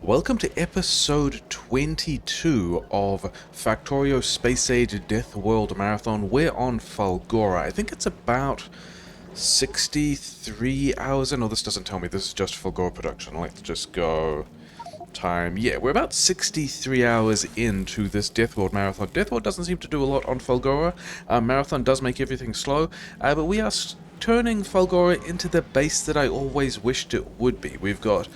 Welcome to episode 22 of Factorio Space Age Deathworld Marathon. We're on Fulgora. I think it's about 63 hours in. Oh, this doesn't tell me. This is just Fulgora production. Let's just go time. Yeah, we're about 63 hours into this Deathworld Marathon. Deathworld doesn't seem to do a lot on Fulgora. Marathon does make everything slow, but we are turning Fulgora into the base that I always wished it would be. We've got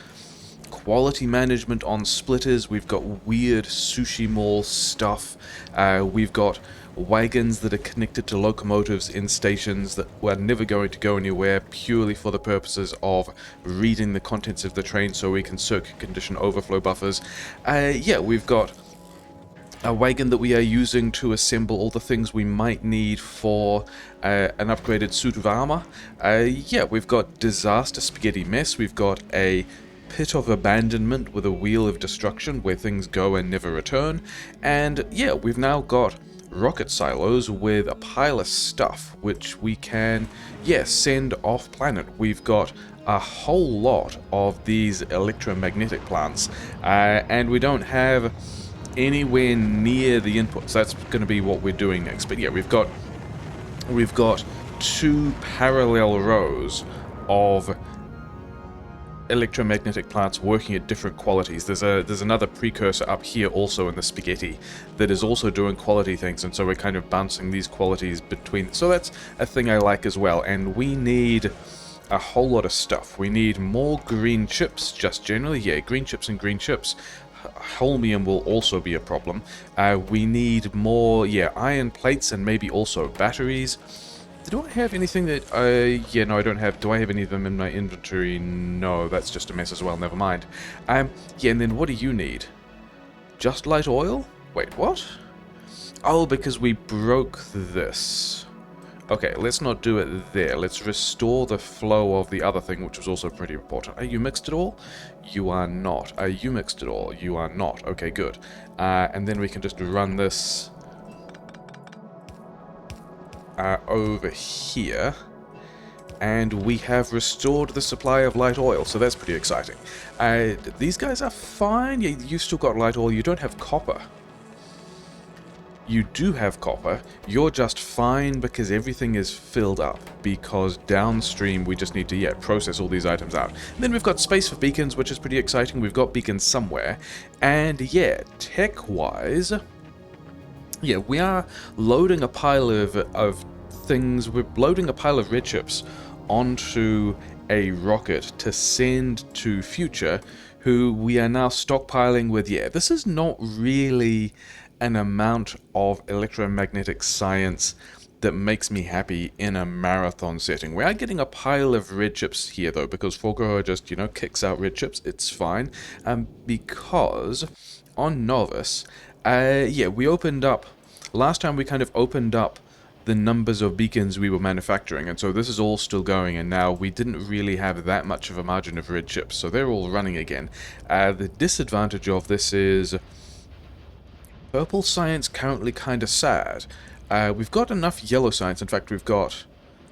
quality management on splitters, we've got weird sushi mall stuff, we've got wagons that are connected to locomotives in stations that were never going to go anywhere purely for the purposes of reading the contents of the train so we can circuit condition overflow buffers. Yeah, we've got a wagon that we are using to assemble all the things we might need for an upgraded suit of armor. Yeah, we've got disaster spaghetti mess, we've got a pit of abandonment with a wheel of destruction where things go and never return, and yeah, we've now got rocket silos with a pile of stuff which we can, yeah, send off planet. We've got a whole lot of these electromagnetic plants, and we don't have anywhere near the inputs. That's going to be what we're doing next. But yeah, we've got two parallel rows of electromagnetic plants working at different qualities. There's another precursor up here also in the spaghetti that is also doing quality things, and so we're kind of bouncing these qualities between. So that's a thing I like as well. And we need a whole lot of stuff. We need more green chips, just generally. Yeah, green chips and green chips. Holmium will also be a problem. We need more, yeah, iron plates and maybe also batteries. Do I have anything that, yeah, no, I don't have. Do I have any of them in my inventory? No, that's just a mess as well, never mind. Yeah, and then what do you need? Just light oil? Wait, what? Oh, because we broke this. Okay, let's not do it there. Let's restore the flow of the other thing, which was also pretty important. Are you mixed at all? You are not. Are you mixed at all? You are not. Okay, good. And then we can just run this over here, and we have restored the supply of light oil, so that's pretty exciting. These guys are fine. Yeah, you still got light oil. You don't have copper. You do have copper. You're just fine because everything is filled up, because downstream we just need to, yeah, process all these items out. And then we've got space for beacons, which is pretty exciting. We've got beacons somewhere, and yeah, tech-wise, yeah, we are loading a pile of things. We're loading a pile of red chips onto a rocket to send to Future, who we are now stockpiling with. Yeah, this is not really an amount of electromagnetic science that makes me happy in a marathon setting. We are getting a pile of red chips here, though, because Fulgora just, you know, kicks out red chips. It's fine. Because on Novice, yeah, we opened up, last time we kind of opened up the numbers of beacons we were manufacturing, and so this is all still going, and now we didn't really have that much of a margin of red chips, so they're all running again. The disadvantage of this is purple science currently kind of sad. We've got enough yellow science. In fact, we've got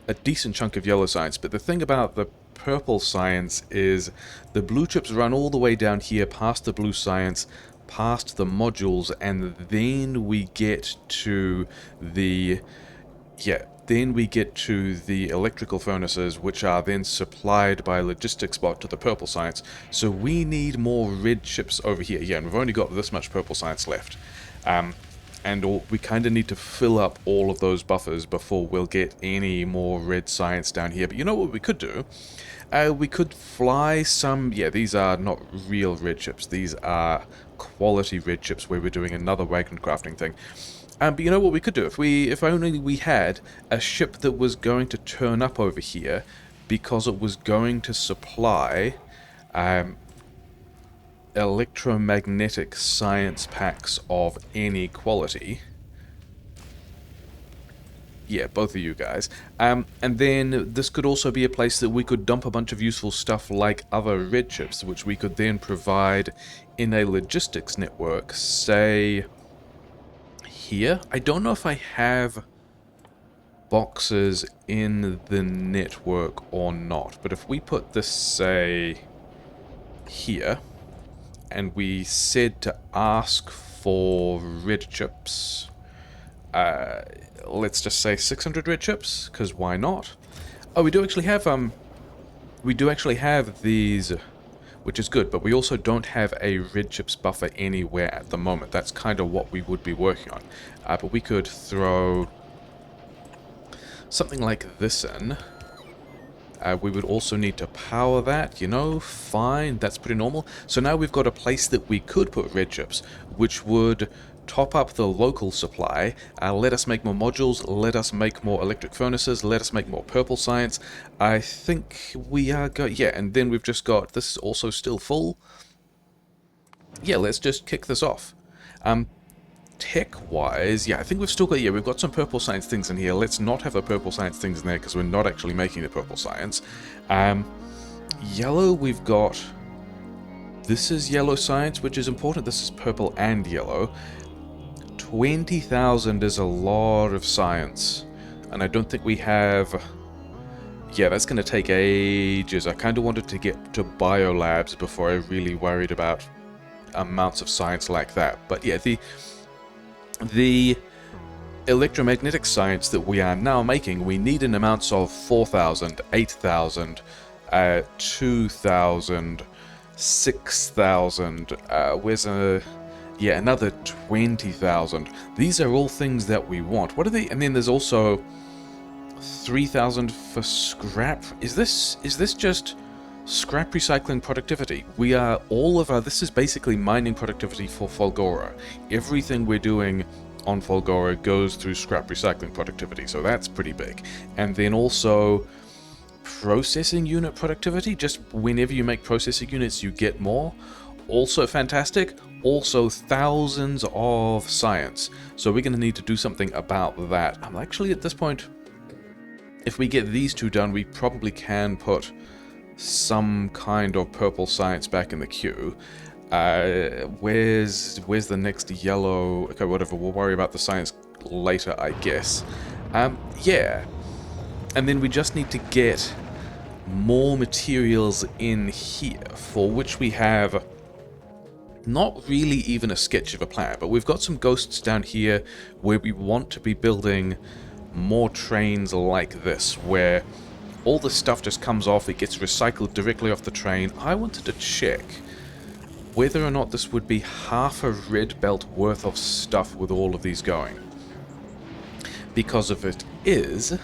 a decent chunk of yellow science, but the thing about the purple science is the blue chips run all the way down here past the blue science, past the modules, and then we get to the, yeah, then we get to the electrical furnaces, which are then supplied by a logistics bot to the purple science. So we need more red chips over here. Yeah, and we've only got this much purple science left. And we kind of need to fill up all of those buffers before we'll get any more red science down here. But you know what we could do? We could fly some, yeah, these are not real red chips. These are quality red chips where we're doing another wagon crafting thing. But you know what we could do? If only we had a ship that was going to turn up over here because it was going to supply electromagnetic science packs of any quality. Yeah, both of you guys. And then this could also be a place that we could dump a bunch of useful stuff like other red chips, which we could then provide in a logistics network, say here. I don't know if I have boxes in the network or not, but if we put this, say, here, and we said to ask for red chips. Let's just say 600 red chips, because why not? Oh, we do actually have these, which is good, but we also don't have a red chips buffer anywhere at the moment. That's kind of what we would be working on. But we could throw something like this in. We would also need to power that, you know, fine, that's pretty normal. So now we've got a place that we could put red chips, which would top up the local supply, let us make more modules, let us make more electric furnaces, let us make more purple science. I think we are yeah, and then we've just got, this is also still full. Yeah, let's just kick this off. Tech-wise, yeah, I think we've still got, yeah, we've got some purple science things in here. Let's not have the purple science things in there because we're not actually making the purple science. Yellow, we've got, this is yellow science, which is important. This is purple and yellow. 20,000 is a lot of science, and I don't think we have, yeah, that's going to take ages. I kind of wanted to get to biolabs before I really worried about amounts of science like that. But yeah, the electromagnetic science that we are now making, we need in amounts of 4,000, 8,000, 2,000, 6,000, where's a... yeah, another 20,000. These are all things that we want. What are they? And then there's also 3,000 for scrap. Is this just scrap recycling productivity? We are all of our... this is basically mining productivity for Fulgora. Everything we're doing on Fulgora goes through scrap recycling productivity, so that's pretty big. And then also processing unit productivity. Just whenever you make processing units, you get more. Also fantastic. Also thousands of science. So we're going to need to do something about that. I'm actually at this point, if we get these two done, we probably can put some kind of purple science back in the queue. Where's the next yellow? Okay, whatever, we'll worry about the science later, I guess. Yeah. And then we just need to get more materials in here, for which we have not really even a sketch of a plan, but we've got some ghosts down here where we want to be building more trains like this, where all the stuff just comes off, it gets recycled directly off the train. I wanted to check whether or not this would be half a red belt worth of stuff with all of these going. Because if it is,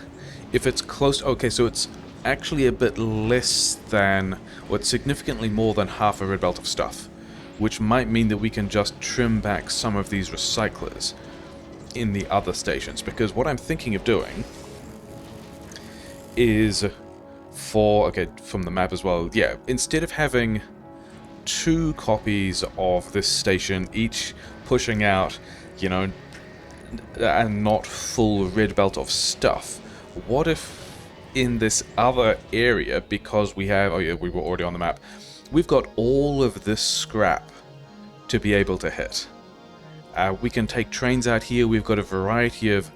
if it's close, okay, so it's actually a bit less than, or it's significantly more than half a red belt of stuff, which might mean that we can just trim back some of these recyclers in the other stations. Because what I'm thinking of doing is for, okay, from the map as well, yeah, instead of having 2 copies of this station, each pushing out, you know, a not full red belt of stuff, what if in this other area, because we have, oh yeah, we were already on the map, we've got all of this scrap to be able to hit. We can take trains out here, we've got a variety of,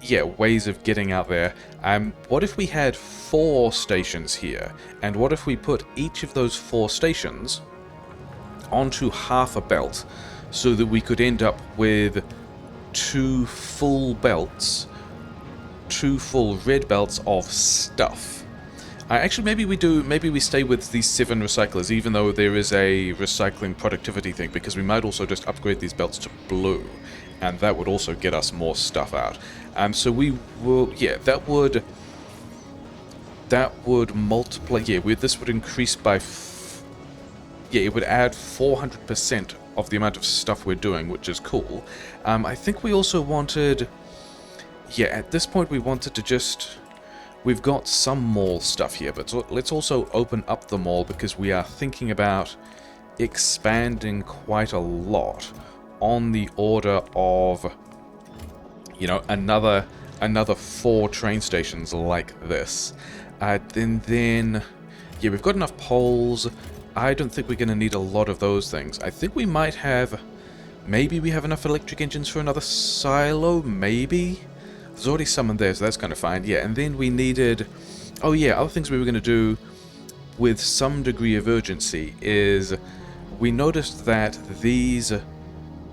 yeah, ways of getting out there. What if we had 4 stations here? And what if we put each of those 4 stations onto half a belt, so that we could end up with 2 full belts, 2 full red belts of stuff. Actually, maybe we stay with these 7 recyclers, even though there is a recycling productivity thing, because we might also just upgrade these belts to blue, and that would also get us more stuff out. So we will, yeah, that would multiply, yeah, this would increase by, yeah, it would add 400% of the amount of stuff we're doing, which is cool. I think we also wanted, yeah, at this point we wanted to just... we've got some mall stuff here, but let's also open up the mall, because we are thinking about expanding quite a lot on the order of, you know, another 4 train stations like this. Then, yeah, we've got enough poles. I don't think we're going to need a lot of those things. I think we might have, maybe we have enough electric engines for another silo, maybe? There's already some in there, so that's kind of fine. Yeah, and then we needed... oh yeah, other things we were going to do with some degree of urgency is we noticed that these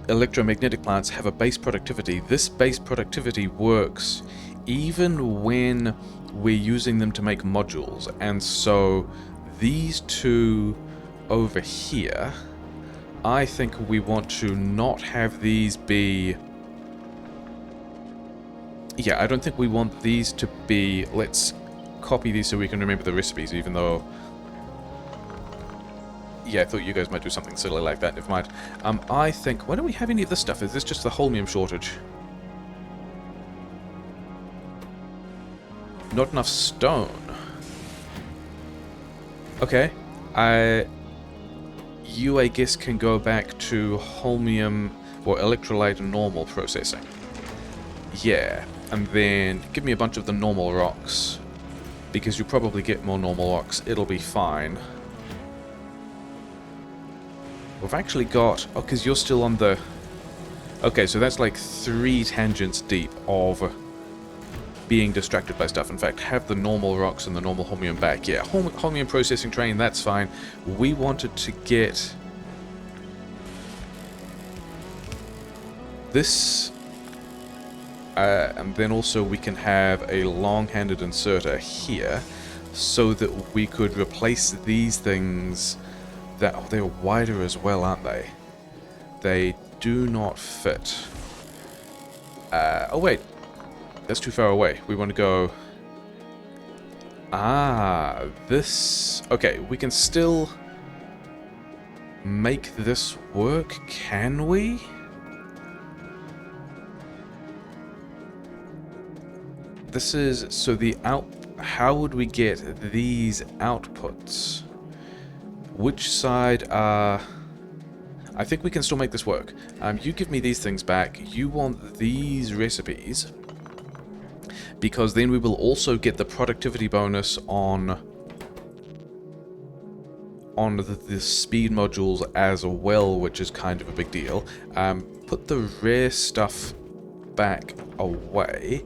electromagnetic plants have a base productivity. This base productivity works even when we're using them to make modules. And so these two over here, I think we want to not have these be... Yeah, I don't think we want these to be... Let's copy these so we can remember the recipes, even though... Yeah, I thought you guys might do something silly like that. Never mind. I think... Why don't we have any of this stuff? Is this just the Holmium shortage? Not enough stone. Okay. You, I guess, can go back to Holmium or electrolyte normal processing. Yeah. And then give me a bunch of the normal rocks. Because you probably get more normal rocks. It'll be fine. We've actually got... Oh, because you're still on the... Okay, so that's like 3 tangents deep of being distracted by stuff. In fact, have the normal rocks and the normal Holmium back. Yeah, Holmium processing train, that's fine. We wanted to get... this... and then also we can have a long-handed inserter here so that we could replace these things that... Oh, they're wider as well, aren't they? They do not fit. Oh, wait. That's too far away. We want to go... Ah, this... Okay, we can still make this work, can we? This is... So the out... How would we get these outputs? Which side are... I think we can still make this work. You give me these things back. You want these recipes. Because then we will also get the productivity bonus on the speed modules as well, which is kind of a big deal. Put the rare stuff back away.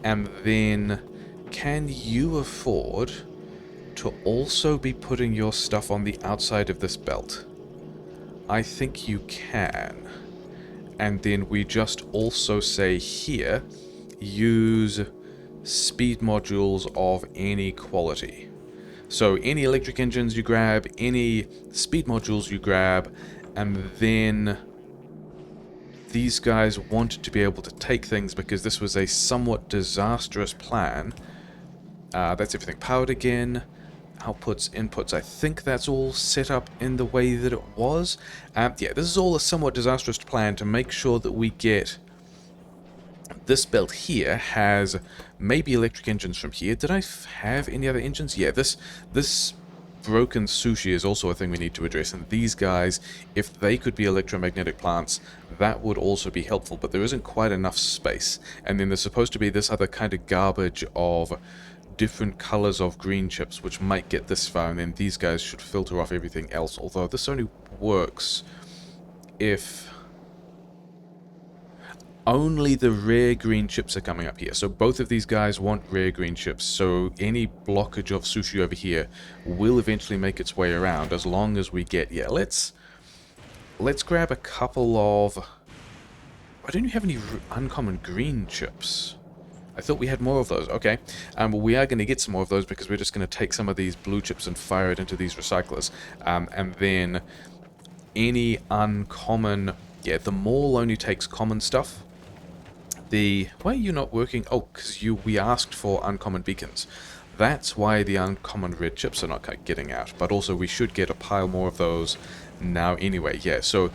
And then can you afford to also be putting your stuff on the outside of this belt? I think you can. And then we just also say here, use speed modules of any quality. So any electric engines you grab, any speed modules you grab, and then these guys wanted to be able to take things because this was a somewhat disastrous plan. That's everything powered again. Outputs, inputs, I think that's all set up in the way that it was. Yeah, this is all a somewhat disastrous plan to make sure that we get... This belt here has maybe electric engines from here. Did I have any other engines? Yeah, this broken sushi is also a thing we need to address. And these guys, if they could be electromagnetic plants, that would also be helpful. But there isn't quite enough space. And then there's supposed to be this other kind of garbage of different colors of green chips, which might get this far. And then these guys should filter off everything else. Although this only works if... only the rare green chips are coming up here. So both of these guys want rare green chips. So any blockage of sushi over here will eventually make its way around as long as we get... Yeah, let's grab a couple of... Why don't you have any uncommon green chips? I thought we had more of those. Okay. We are going to get some more of those because we're just going to take some of these blue chips and fire it into these recyclers. And then any uncommon... Yeah, the mall only takes common stuff. Why are you not working? Oh, because we asked for uncommon beacons. That's why the uncommon red chips are not getting out. But also we should get a pile more of those now anyway. Yeah, so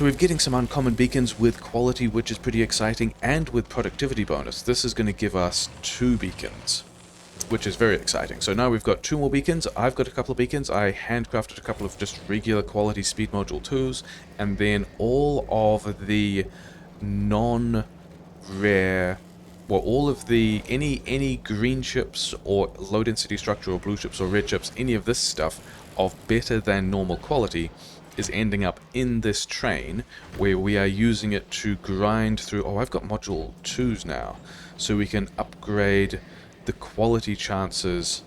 we're getting some uncommon beacons with quality, which is pretty exciting, and with productivity bonus. This is going to give us 2 beacons, which is very exciting. So now we've got 2 more beacons. I've got a couple of beacons. I handcrafted a couple of just regular quality speed module 2s, and then all of the non-rare, well, all of the any green chips or low density structure or blue chips or red chips, any of this stuff of better than normal quality is ending up in this train where we are using it to grind through... Oh, I've got module 2s now, so we can upgrade the quality chances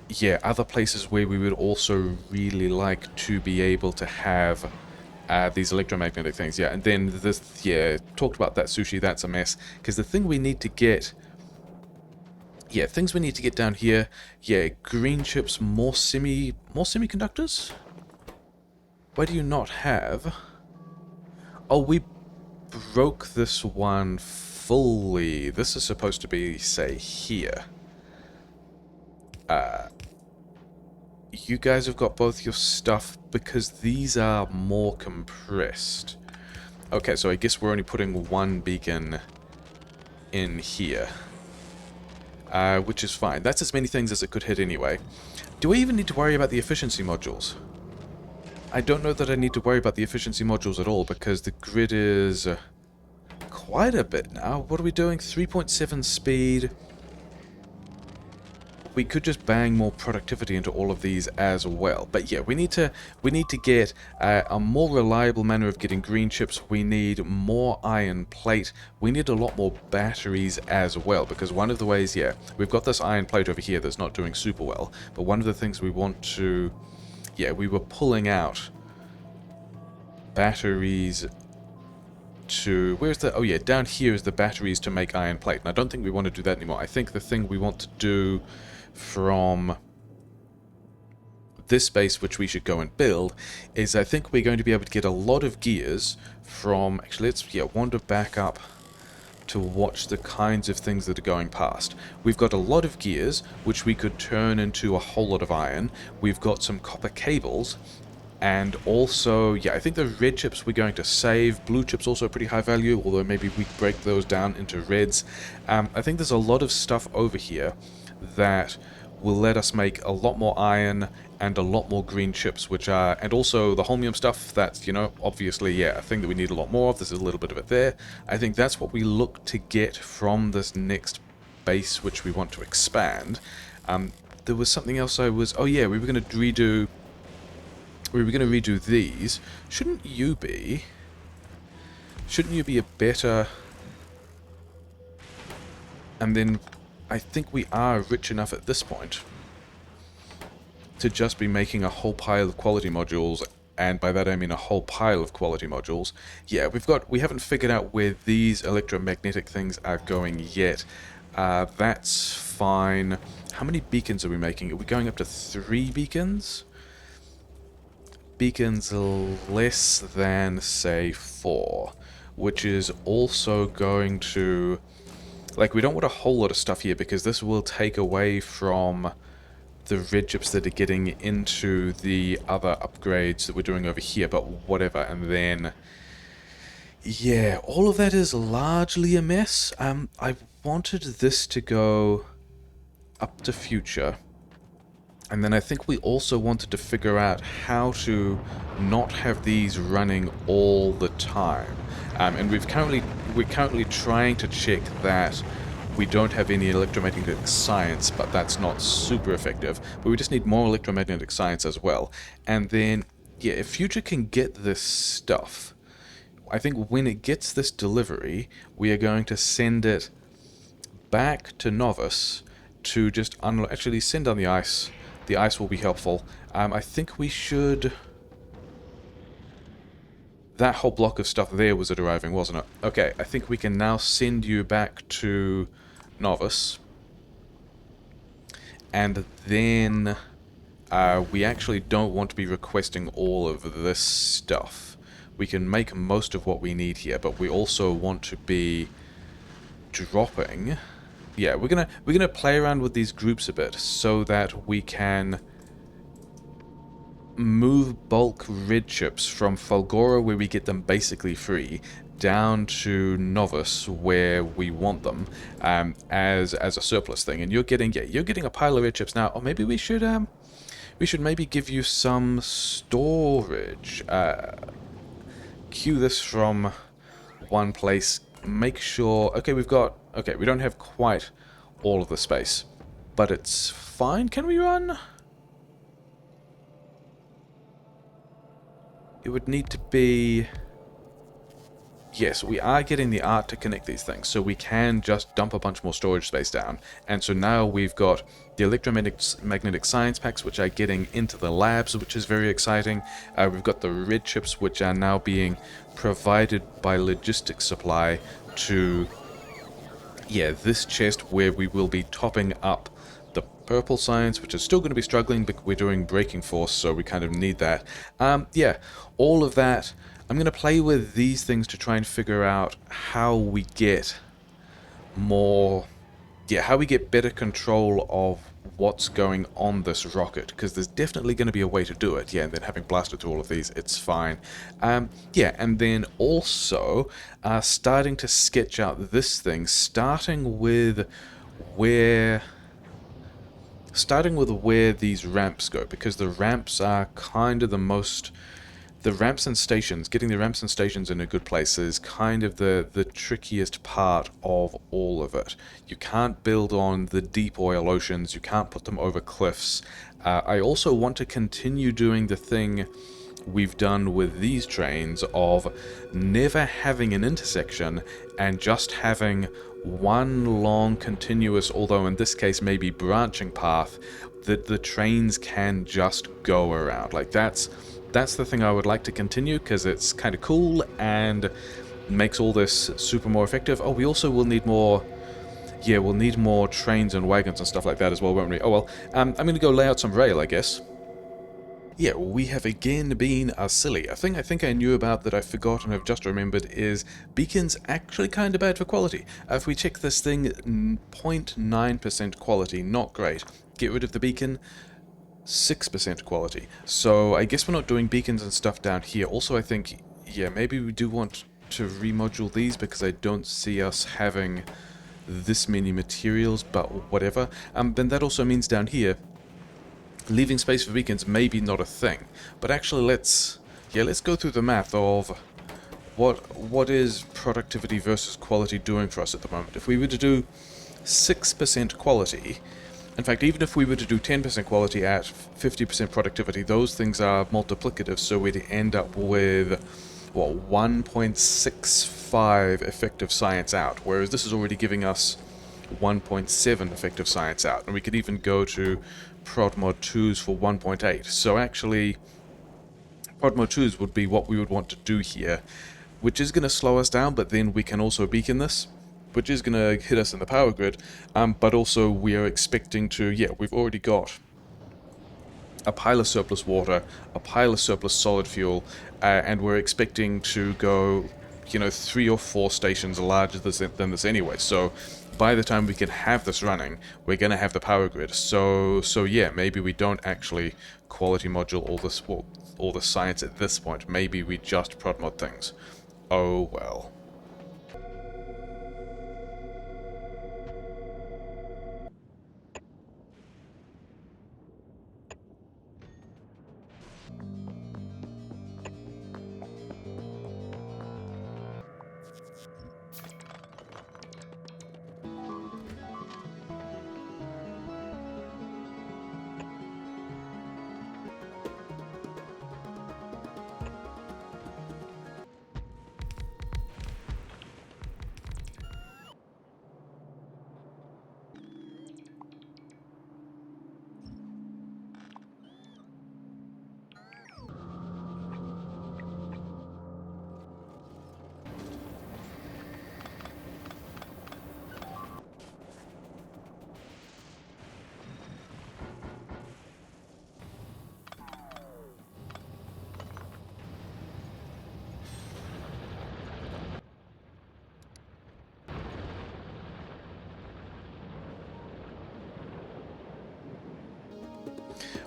yeah, other places where we would also really like to be able to have these electromagnetic things. Yeah, and then this, yeah, talked about that sushi, that's a mess. Because the thing we need to get, yeah, things we need to get down here, yeah, green chips, more semiconductors? Why do you not have? Oh, we broke this one fully. This is supposed to be, say, here. You guys have got both your stuff because these are more compressed. Okay, so I guess we're only putting one beacon in here. Which is fine. That's as many things as it could hit anyway. Do I even need to worry about the efficiency modules? I don't know that I need to worry about the efficiency modules at all because the grid is quite a bit now. What are we doing? 3.7 speed. We could just bang more productivity into all of these as well. But yeah, we need to get a more reliable manner of getting green chips. We need more iron plate. We need a lot more batteries as well, because one of the ways, yeah, we've got this iron plate over here that's not doing super well, but one of the things we want to, yeah, we were pulling out batteries to, where's the, oh yeah, down here is the batteries to make iron plate, and I don't think we want to do that anymore. I think the thing we want to do from this base, which we should go and build, is I think we're going to be able to get a lot of gears from, actually let's, yeah, wander back up to watch the kinds of things that are going past. We've got a lot of gears, which we could turn into a whole lot of iron. We've got some copper cables, and also, yeah, I think the red chips we're going to save. Blue chips also pretty high value, although maybe we break those down into reds. I think there's a lot of stuff over here that will let us make a lot more iron and a lot more green chips, which are, and also the holmium stuff, that's, you know, obviously, yeah, a thing that we need a lot more of. There's a little bit of it there. I think that's what we look to get from this next base, which we want to expand. There was something else I was, oh yeah, we were going to redo these. Shouldn't you be a better, and then I think we are rich enough at this point to just be making a whole pile of quality modules, and by that I mean a whole pile of quality modules. Yeah, we haven't figured out where these electromagnetic things are going yet. That's fine. How many beacons are we making? Are we going up to 3 beacons? Beacons less than, say, 4, which is also going to, like, we don't want a whole lot of stuff here because this will take away from the red chips that are getting into the other upgrades that we're doing over here, but whatever. And then, yeah, all of that is largely a mess. I wanted this to go up to future. And then I think we also wanted to figure out how to not have these running all the time. And we're currently trying to check that we don't have any electromagnetic science, but that's not super effective. But we just need more electromagnetic science as well. And then, yeah, if Future can get this stuff, I think when it gets this delivery, we are going to send it back to Novus to just actually send down the ice. The ice will be helpful. I think we should... That whole block of stuff there was it arriving, wasn't it? Okay, I think we can now send you back to Novus. And then we actually don't want to be requesting all of this stuff. We can make most of what we need here, but we also want to be dropping... Yeah, we're gonna play around with these groups a bit so that we can move bulk red chips from Fulgora, where we get them basically free, down to Novus, where we want them, as a surplus thing. And you're getting a pile of red chips now. Or maybe we should maybe give you some storage. Queue this from one place. Make sure... Okay, okay, we don't have quite all of the space, but it's fine. Can we run? It would need to be... yes, we are getting the art to connect these things, so we can just dump a bunch more storage space down. And so now we've got the electromagnetic science packs, which are getting into the labs, which is very exciting. We've got the red chips, which are now being provided by logistics supply to, yeah, this chest, where we will be topping up the purple science, which is still going to be struggling, but we're doing breaking force, so we kind of need that. Yeah, all of that. I'm going to play with these things to try and figure out how we get more, yeah, how we get better control of what's going on this rocket, because there's definitely going to be a way to do it. Yeah, and then having blasted through all of these, it's fine. Yeah, and then also starting to sketch out this thing, starting with where these ramps go, because the ramps are kind of the most... The ramps and stations, getting the ramps and stations in a good place is kind of the trickiest part of all of it. You can't build on the deep oil oceans, you can't put them over cliffs. I also want to continue doing the thing we've done with these trains of never having an intersection and just having one long continuous, although in this case maybe branching path, that the trains can just go around. Like that's the thing I would like to continue, because it's kind of cool and makes all this super more effective. Oh, we also will need more... Yeah, we'll need more trains and wagons and stuff like that as well, won't we? Oh well, I'm going to go lay out some rail, I guess. Yeah, we have again been silly. A thing I think I knew about that I forgot and have just remembered is beacons actually kind of bad for quality. If we check this thing, 0.9% quality, not great. Get rid of the beacon, 6% quality. So I guess we're not doing beacons and stuff down here. Also, I think, yeah, maybe we do want to remodule these, because I don't see us having this many materials, but whatever. Then that also means down here, leaving space for beacons may be not a thing. But actually, let's go through the math of what is productivity versus quality doing for us at the moment. If we were to do 6% quality... In fact, even if we were to do 10% quality at 50% productivity, those things are multiplicative, so we'd end up with, what, 1.65 effective science out, whereas this is already giving us 1.7 effective science out, and we could even go to prod mod 2s for 1.8. So actually, prod mod 2s would be what we would want to do here, which is going to slow us down, but then we can also beacon this, which is going to hit us in the power grid, but also we are expecting to, yeah, we've already got a pile of surplus water, a pile of surplus solid fuel, and we're expecting to go, you know, 3 or 4 stations larger than this anyway, so by the time we can have this running, we're going to have the power grid, so yeah, maybe we don't actually quality module all the science at this point, maybe we just prod mod things. Oh well.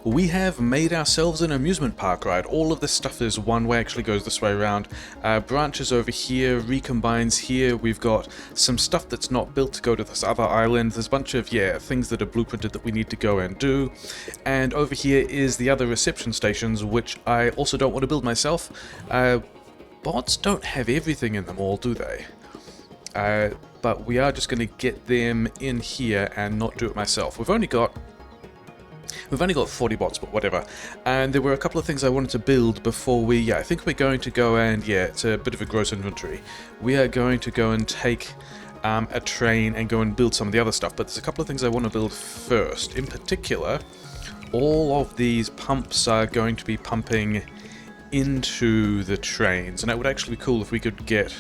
We have made ourselves an amusement park ride. All of this stuff is one way, actually goes this way around. Branches over here, recombines here. We've got some stuff that's not built to go to this other island. There's a bunch of, yeah, things that are blueprinted that we need to go and do. And over here is the other reception stations, which I also don't want to build myself. Bots don't have everything in them all, do they? But we are just going to get them in here and not do it myself. We've only got We've only got 40 bots, but whatever. And there were a couple of things I wanted to build before we... Yeah, I think we're going to go and... Yeah, it's a bit of a gross inventory. We are going to go and take a train and go and build some of the other stuff. But there's a couple of things I want to build first. In particular, all of these pumps are going to be pumping into the trains. And it would actually be cool if we could get...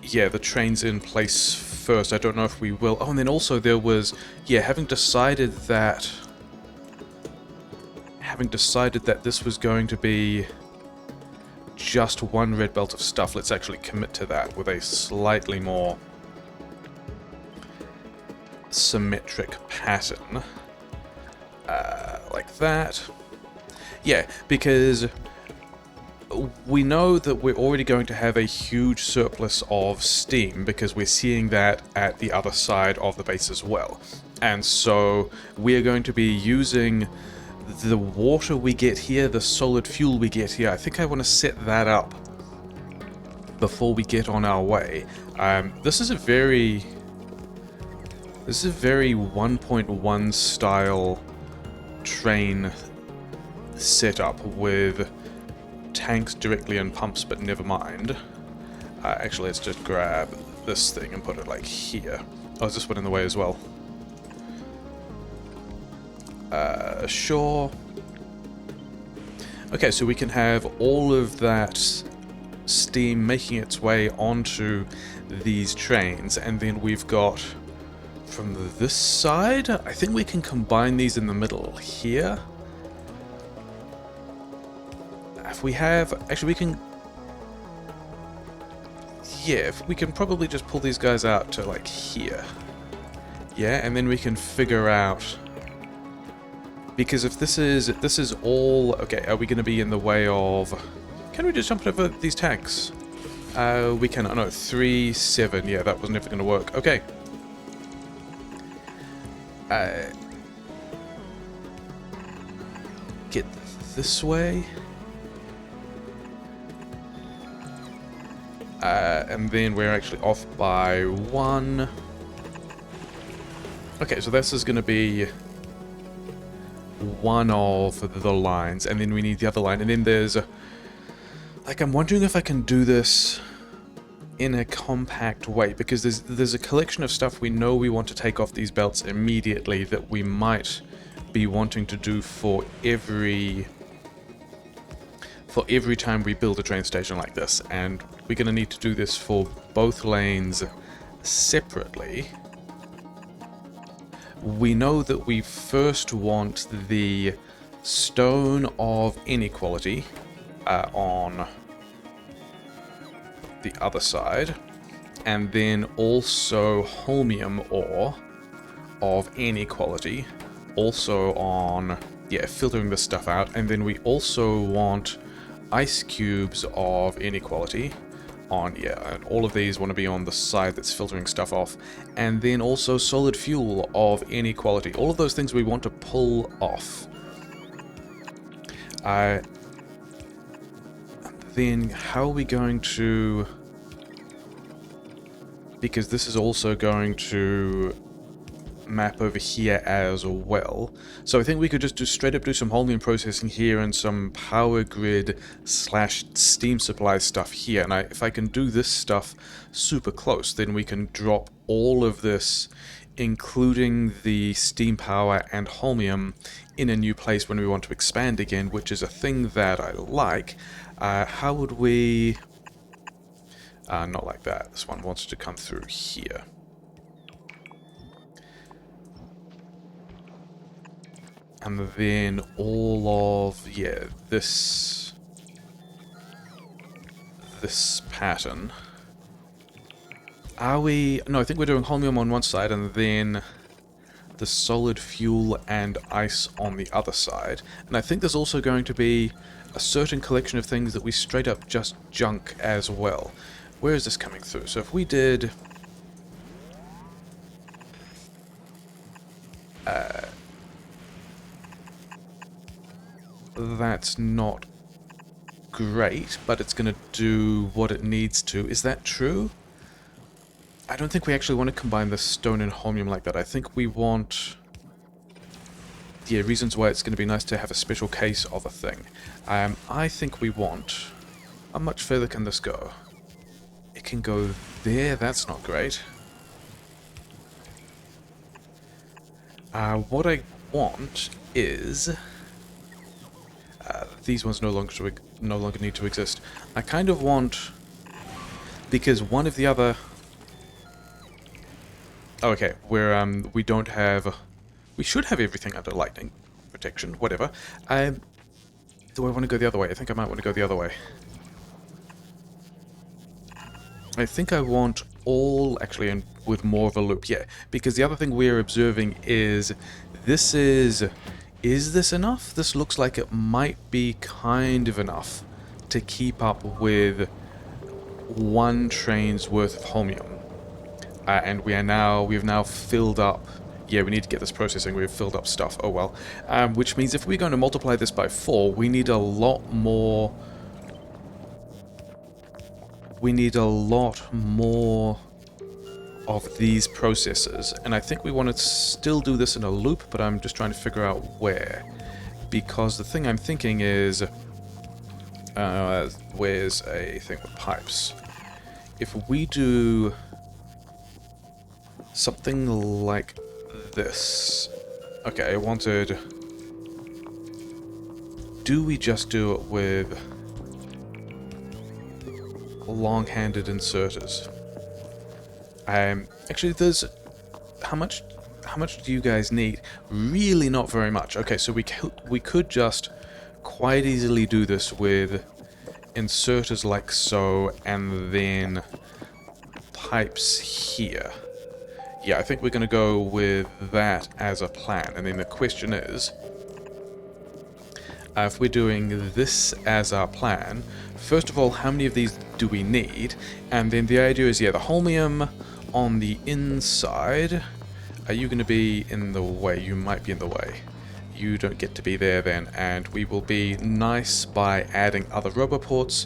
Yeah, the trains in place first. I don't know if we will. Oh, and then also there was... Yeah, having decided that this was going to be just one red belt of stuff, let's actually commit to that with a slightly more symmetric pattern. Like that. Yeah, because we know that we're already going to have a huge surplus of steam because we're seeing that at the other side of the base as well. And so we're going to be using the water we get here, the solid fuel we get here. I think I want to set that up before we get on our way. This is a very 1.1 style train setup with tanks directly and pumps, but never mind. Actually, let's just grab this thing and put it like here. Oh, is this one in the way as well? Sure. Okay, so we can have all of that steam making its way onto these trains, and then we've got from this side, I think we can combine these in the middle here. If we have, actually we can, yeah, we can probably just pull these guys out to like here. Yeah, and then we can figure out, because if this is all, okay, are we going to be in the way of, can we just jump over these tanks? We can, oh no, 3, 7, yeah, that was never going to work. Okay. Get this way. And then we're actually off by 1. Okay, so this is going to be one of the lines, and then we need the other line, and then there's like, I'm wondering if I can do this in a compact way, because there's a collection of stuff we know we want to take off these belts immediately that we might be wanting to do for every time we build a train station like this, and we're going to need to do this for both lanes separately. We know that we first want the stone of inequality on the other side, and then also holmium ore of inequality also on, yeah, filtering this stuff out, and then we also want ice cubes of inequality on, yeah, and all of these want to be on the side that's filtering stuff off, and then also solid fuel of inequality. All of those things we want to pull off. Then how are we going to, because this is also going to map over here as well. So I think we could just straight up do some Holmium processing here and some power grid / steam supply stuff here. And if I can do this stuff super close, then we can drop all of this, including the steam power and Holmium, in a new place when we want to expand again, which is a thing that I like. How would we... not like that. This one wants to come through here. And then all of, yeah, this pattern. Are we... No, I think we're doing Holmium on one side and then the solid fuel and ice on the other side. And I think there's also going to be a certain collection of things that we straight up just junk as well. Where is this coming through? So if we did... that's not great, but it's going to do what it needs to. Is that true? I don't think we actually want to combine the stone and holmium like that. I think we want... yeah, reasons why it's going to be nice to have a special case of a thing. I think we want... How much further can this go? It can go there, that's not great. What I want is... these ones no longer need to exist. I kind of want... Because one of the other... Oh, okay, we don't have... We should have everything under lightning protection, whatever. Do I want to go the other way? I think I might want to go the other way. I think I want all, actually, and with more of a loop, yeah. Because the other thing we're observing is, this is this enough? This looks like it might be kind of enough to keep up with one train's worth of Holmium. And we've now filled up... Yeah, we need to get this processing. We've filled up stuff. Oh well. Which means if we're going to multiply this by 4, we need a lot more... We need a lot more of these processes. And I think we want to still do this in a loop, but I'm just trying to figure out where. Because the thing I'm thinking is... where's a thing with pipes? If we do... something like this. Okay, I wanted... Do we just do it with long-handed inserters? Actually, there's... How much do you guys need? Really not very much. Okay, so we could just quite easily do this with inserters like so, and then pipes here. Yeah, I think we're going to go with that as a plan. And then the question is, if we're doing this as our plan, first of all, how many of these do we need? And then the idea is, yeah, the Holmium on the inside. Are you going to be in the way? You might be in the way. You don't get to be there then. And we will be nice by adding other roboports,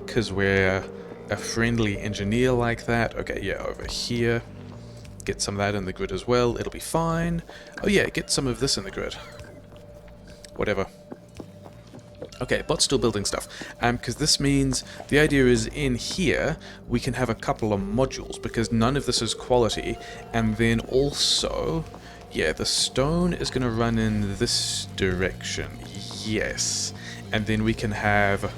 because we're a friendly engineer like that. Okay, yeah, over here. Get some of that in the grid as well. It'll be fine. Oh yeah, get some of this in the grid. Whatever. Okay, but still building stuff. Because this means the idea is in here we can have a couple of modules, because none of this is quality. And then also, yeah, the stone is going to run in this direction. Yes. And then we can have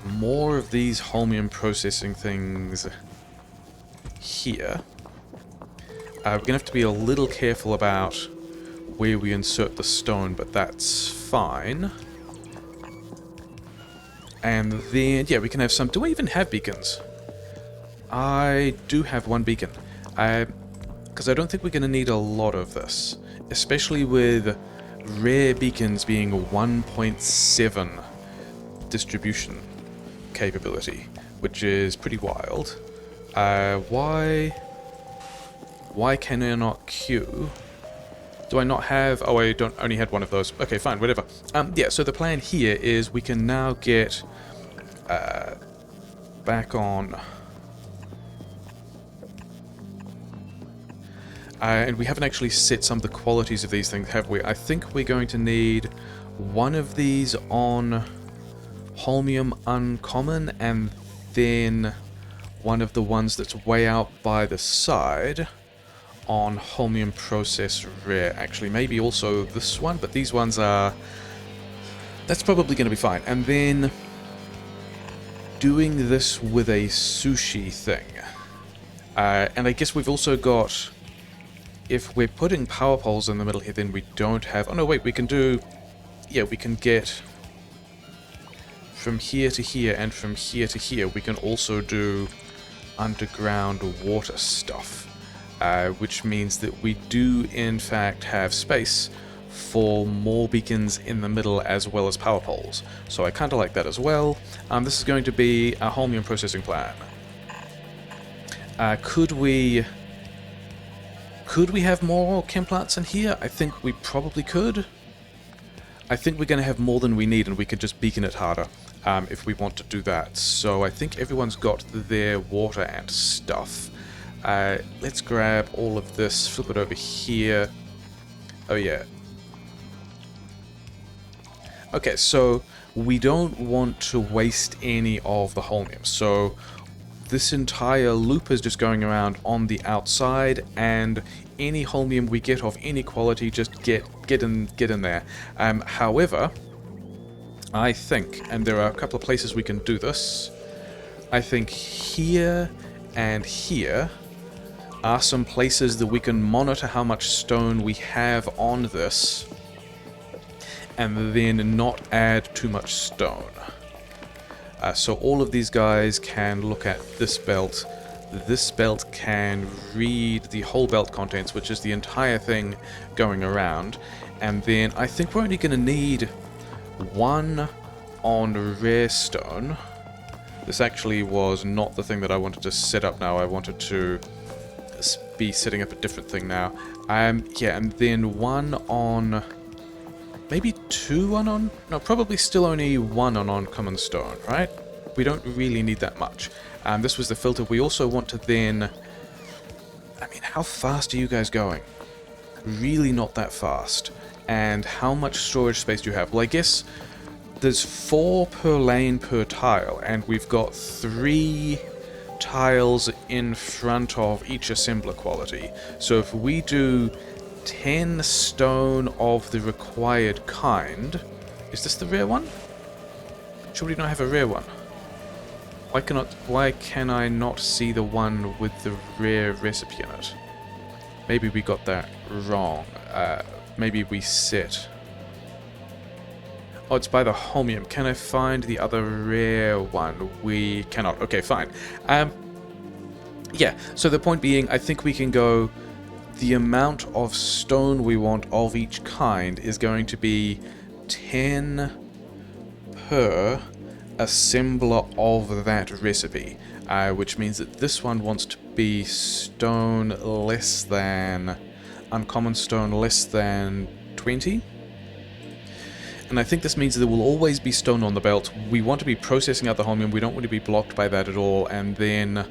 more of these Holmium processing things here. We're going to have to be a little careful about where we insert the stone, but that's fine. And then, yeah, we can have some... Do I even have beacons? I do have one beacon. Because I don't think we're going to need a lot of this. Especially with rare beacons being 1.7 distribution capability, which is pretty wild. Why can I not queue? Do I not have... Oh, I don't only had one of those. Okay, fine, whatever. Yeah, so the plan here is we can now get back on... and we haven't actually set some of the qualities of these things, have we? I think we're going to need one of these on Holmium Uncommon, and then one of the ones that's way out by the side on Holmium Process Rare. Actually, maybe also this one, but these ones are... That's probably going to be fine. And then doing this with a sushi thing. And I guess we've also got... If we're putting power poles in the middle here, then we don't have... Oh no, wait, we can do... Yeah, we can get from here to here and from here to here. We can also do underground water stuff. Which means that we do in fact have space for more beacons in the middle as well as power poles. So I kind of like that as well. This is going to be a Holmium processing plan. Could we have more chem plants in here? I think we probably could. I think we're going to have more than we need, and we could just beacon it harder if we want to do that. So I think everyone's got their water and stuff. Let's grab all of this, flip it over here. Oh yeah. Okay, so we don't want to waste any of the holmium. So this entire loop is just going around on the outside, and any holmium we get of any quality, just get in there. However, I think, and there are a couple of places we can do this, I think here and here are some places that we can monitor how much stone we have on this, and then not add too much stone. So all of these guys can look at this belt. This belt can read the whole belt contents, which is the entire thing going around. And then I think we're only going to need one on rare stone. This actually was not the thing that I wanted to set up now. I wanted to be setting up a different thing now. Yeah, and then one on... maybe two on... no, probably still only one on uncommon stone, right? We don't really need that much. This was the filter. We also want to then... I mean, how fast are you guys going? Really not that fast. And how much storage space do you have? Well, I guess there's 4 per lane per tile, and we've got 3 tiles in front of each assembler quality. So if we do 10 stone of the required kind... is this the rare one? Surely not have a rare one. Why can I not see the one with the rare recipe in it? Maybe we got that wrong. Maybe we set... oh, it's by the Holmium. Can I find the other rare one? We cannot. Okay, fine. Yeah, so the point being, I think we can go... the amount of stone we want of each kind is going to be 10 per assembler of that recipe, which means that this one wants to be stone less than... uncommon stone less than 20. And I think this means that there will always be stone on the belt. We want to be processing out the holmium, we don't want to be blocked by that at all, and then...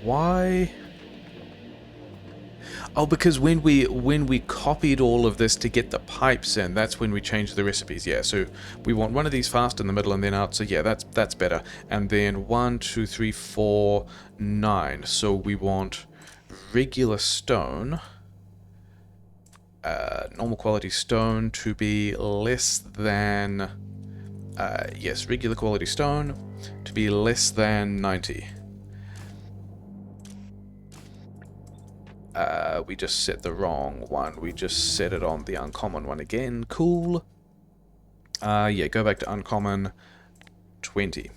why... oh, because when we copied all of this to get the pipes in, that's when we changed the recipes. Yeah, so we want one of these fast in the middle and then out. So yeah, that's better. And then 1, 2, 3, 4, 9. So we want regular stone, normal quality stone to be less than... yes, regular quality stone to be less than 90. We just set the wrong one. We just set it on the uncommon one again. Cool. Yeah, go back to uncommon 20.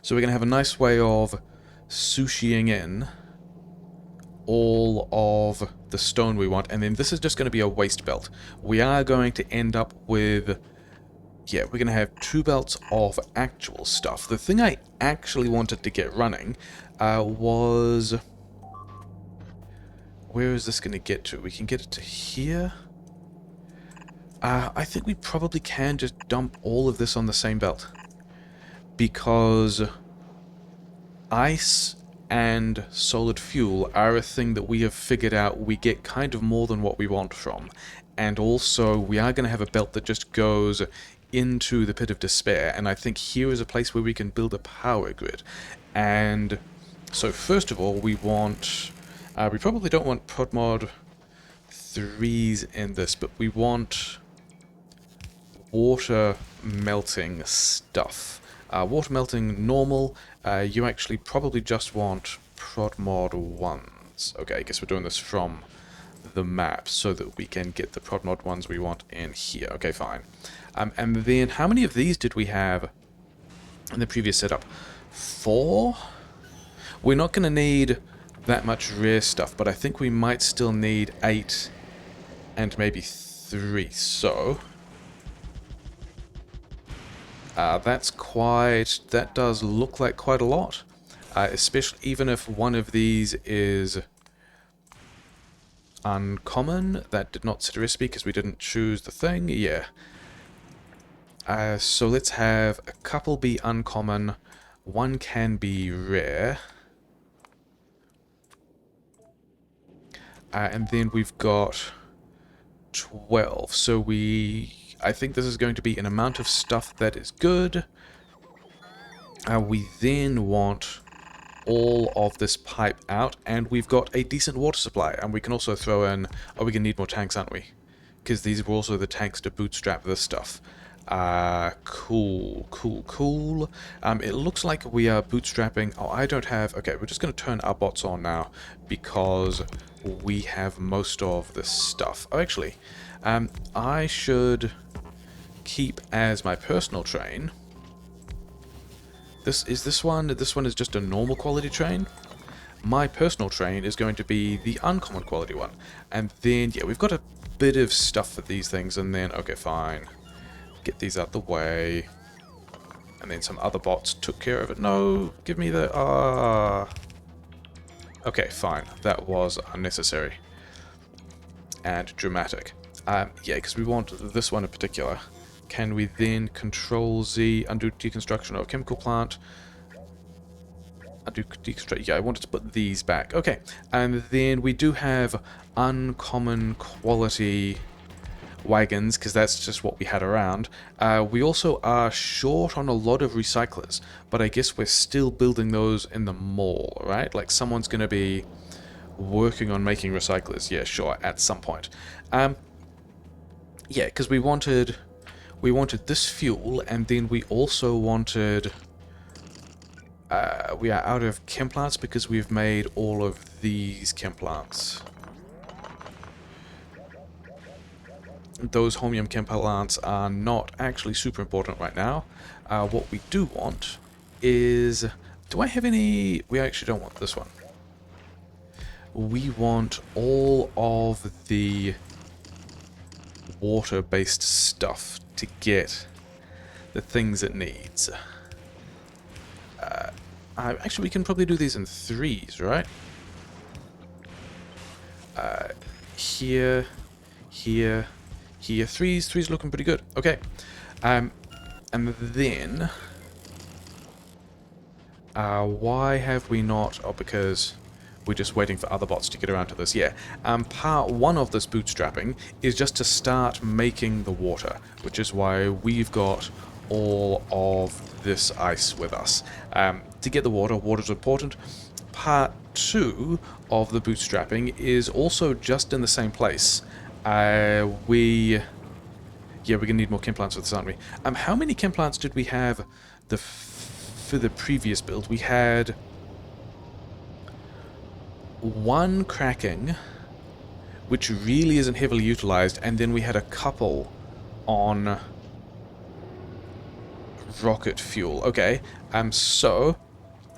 So we're going to have a nice way of sushiing in all of the stone we want. And then this is just going to be a waste belt. We are going to end up with... yeah, we're going to have 2 belts of actual stuff. The thing I actually wanted to get running was... where is this going to get to? We can get it to here. I think we probably can just dump all of this on the same belt. Because ice and solid fuel are a thing that we have figured out we get kind of more than what we want from. And also, we are going to have a belt that just goes into the pit of despair. And I think here is a place where we can build a power grid. And so first of all, we want... we probably don't want prod mod 3s in this, but we want water melting stuff. Water melting normal, you actually probably just want prod mod 1s. Okay, I guess we're doing this from the map so that we can get the prod mod 1s we want in here. Okay, fine. And then how many of these did we have in the previous setup? 4? We're not going to need that much rare stuff, but I think we might still need 8 and maybe 3. So that's quite... that does look like quite a lot, especially even if one of these is uncommon. That did not set a recipe because we didn't choose the thing. Yeah. So let's have a couple be uncommon, one can be rare. And then we've got 12. So we... I think this is going to be an amount of stuff that is good. We then want all of this pipe out, and we've got a decent water supply, and we can also throw in... Oh, we're going to need more tanks, aren't we? Because these are also the tanks to bootstrap this stuff. Cool. It looks like we are bootstrapping... Oh, I don't have... Okay, we're just going to turn our bots on now, because we have most of this stuff. Oh, actually, I should keep as my personal train... This one is just a normal quality train. My personal train is going to be the uncommon quality one. And then, yeah, we've got a bit of stuff for these things, and then, okay, fine. Get these out the way. And then some other bots took care of it. No, give me the... Okay, fine. That was unnecessary. And dramatic. Yeah, because we want this one in particular. Can we then Control Z, undo deconstruction of a chemical plant? Undo deconstruct. Yeah, I wanted to put these back. Okay, and then we do have uncommon quality wagons, because that's just what we had around. We also are short on a lot of recyclers, but I guess we're still building those in the mall, right? Like someone's going to be working on making recyclers. Yeah, sure, at some point. Yeah, because we wanted this fuel, and then we also wanted... we are out of chem plants because we've made all of these chem plants. Those Holmium chem plants are not actually super important right now. What we do want is... Do I have any... We actually don't want this one. We want all of the water-based stuff to get the things it needs. Actually, we can probably do these in threes, right? Here. Three's looking pretty good. Okay. And then... why have we not... Oh, because... We're just waiting for other bots to get around to this. Yeah. Part one of this bootstrapping is just to start making the water, which is why we've got all of this ice with us. To get the water's important. Part two of the bootstrapping is also just in the same place. Yeah, we're gonna need more chem plants for this, aren't we? How many chem plants did we have for the previous build? We had... one cracking, which really isn't heavily utilized, and then we had a couple on rocket fuel. Okay, so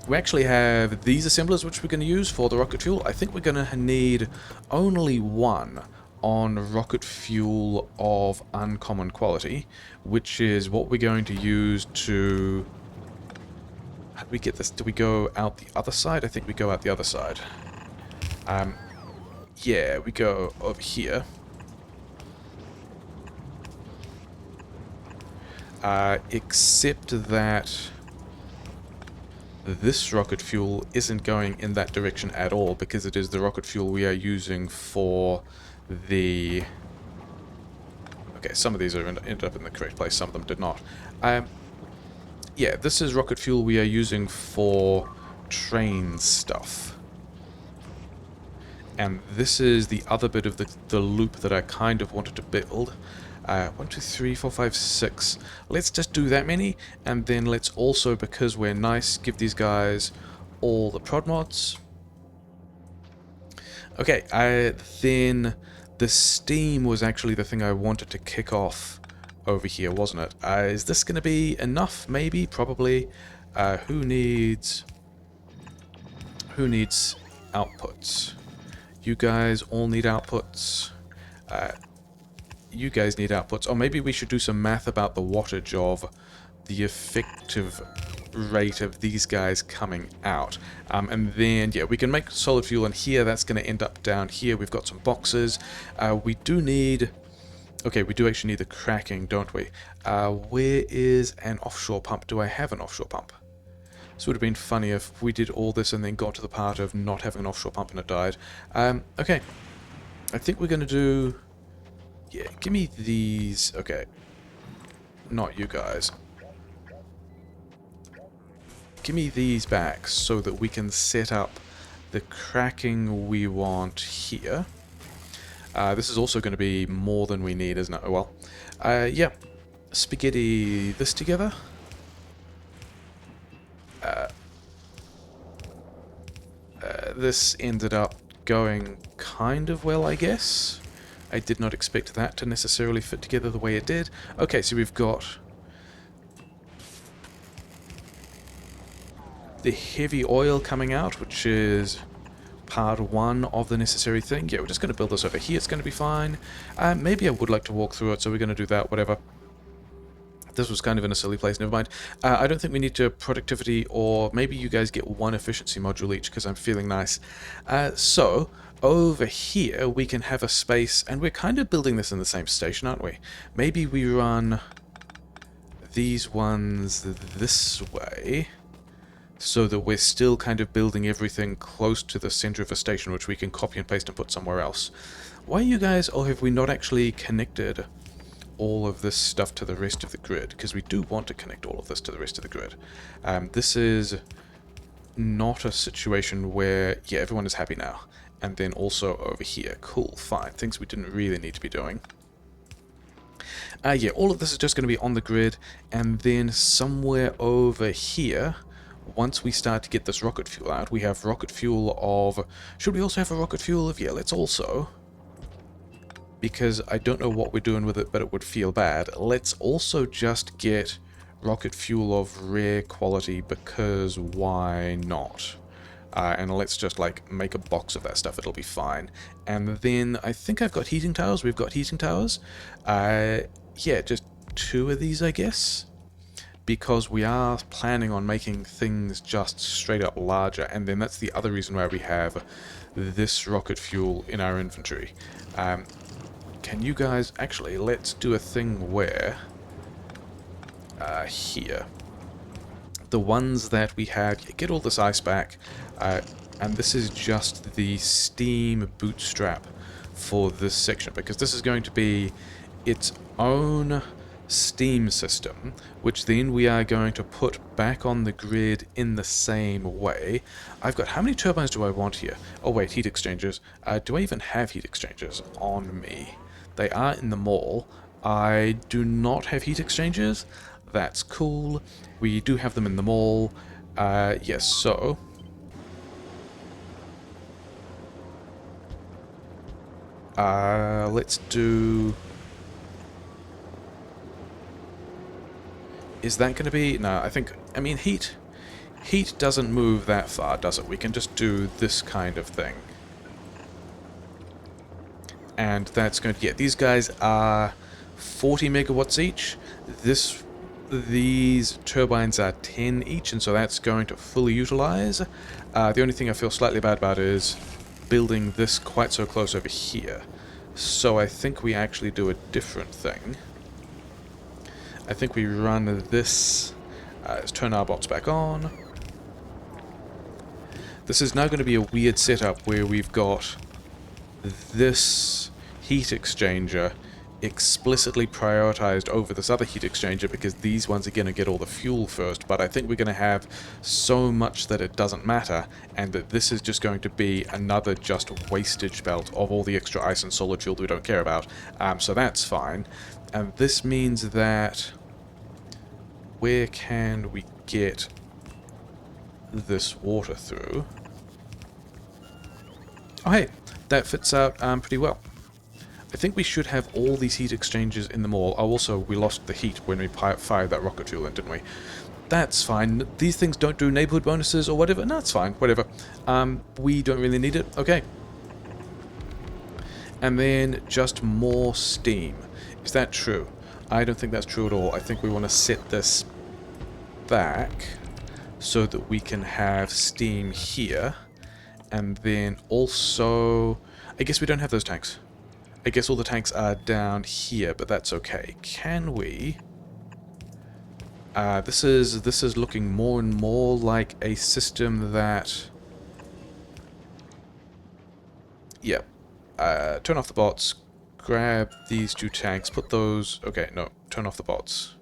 we actually have these assemblers which we're going to use for the rocket fuel. I think we're going to need only one on rocket fuel of uncommon quality, which is what we're going to use to... How do we get this? Do we go out the other side? I think we go out the other side. Yeah, we go over here. Except that this rocket fuel isn't going in that direction at all, because it is the rocket fuel we are using for the... Okay, some of these are ended up in the correct place, some of them did not. Yeah, this is rocket fuel we are using for train stuff. And this is the other bit of the loop that I kind of wanted to build. 1, 2, 3, 4, 5, 6. Let's just do that many, and then let's also, because we're nice, give these guys all the prod mods. Okay, then the steam was actually the thing I wanted to kick off over here, wasn't it? Is this going to be enough? Maybe, probably. Who needs outputs? You guys all need outputs. You guys need outputs. Or maybe we should do some math about the wattage of the effective rate of these guys coming out. And then, yeah, we can make solid fuel in here. That's going to end up down here. We've got some boxes. We do need... Okay, we do actually need the cracking, don't we? Where is an offshore pump? Do I have an offshore pump? This would have been funny if we did all this and then got to the part of not having an offshore pump and it died. Okay. I think we're going to do... Yeah, give me these... Okay. not you guys. Give me these back so that we can set up the cracking we want here. This is also going to be more than we need, isn't it? Well, yeah. Spaghetti this together. This ended up going kind of well, I guess. I did not expect that to necessarily fit together the way it did. Okay, so we've got the heavy oil coming out, which is part one of the necessary thing. Yeah, we're just going to build this over here. It's going to be fine. Maybe I would like to walk through it, so we're going to do that, whatever. This was kind of in a silly place, never mind. I don't think we need to productivity, or maybe you guys get one efficiency module each, because I'm feeling nice. So, over here we can have a space, and we're kind of building this in the same station, aren't we? Maybe we run these ones this way, so that we're still kind of building everything close to the center of a station, which we can copy and paste and put somewhere else. Why you guys, or have we not actually connected all of this stuff to the rest of the grid? Because we do want to connect all of this to the rest of the grid. This is not a situation where, yeah, everyone is happy now. And then also over here. Cool, fine. Things we didn't really need to be doing. Yeah, all of this is just going to be on the grid, and then somewhere over here, once we start to get this rocket fuel out, we have rocket fuel of... Should we also have a rocket fuel of... Yeah, let's also... Because I don't know what we're doing with it, but it would feel bad. Let's also just get rocket fuel of rare quality, because why not? And let's just, like, make a box of that stuff. It'll be fine. And then I think I've got heating towers. We've got heating towers. Yeah, just 2 of these, I guess. Because we are planning on making things just straight up larger. And then that's the other reason why we have this rocket fuel in our inventory. Can you guys... Actually, let's do a thing where... here. The ones that we have... Get all this ice back. And this is just the steam bootstrap for this section. Because this is going to be its own steam system, which then we are going to put back on the grid in the same way. I've got... How many turbines do I want here? Oh wait, heat exchangers. Do I even have heat exchangers on me? They are in the mall. I do not have heat exchangers. That's cool. We do have them in the mall. Yes, so... let's do... Is that going to be... No, I think... I mean, heat doesn't move that far, does it? We can just do this kind of thing. And that's going to... Yeah, these guys are 40 megawatts each. These turbines are 10 each, and so that's going to fully utilize. The only thing I feel slightly bad about is building this quite so close over here. So I think we actually do a different thing. I think we run this... let's turn our bots back on. This is now going to be a weird setup where we've got this heat exchanger explicitly prioritized over this other heat exchanger, because these ones are going to get all the fuel first, but I think we're going to have so much that it doesn't matter, and that this is just going to be another just wastage belt of all the extra ice and solid fuel we don't care about. So that's fine. And this means that... Where can we get this water through? Oh hey, that fits out pretty well. I think we should have all these heat exchangers in the mall. Oh, also, we lost the heat when we fired that rocket fuel in, didn't we? That's fine. These things don't do neighborhood bonuses or whatever. No, it's fine. Whatever. We don't really need it. Okay. And then just more steam. Is that true? I don't think that's true at all. I think we want to set this back so that we can have steam here. And then also... I guess we don't have those tanks. I guess all the tanks are down here, but that's okay. Can we... this is looking more and more like a system that... Yeah. Turn off the bots. Grab these 2 tanks. Put those... Okay, no. Turn off the bots.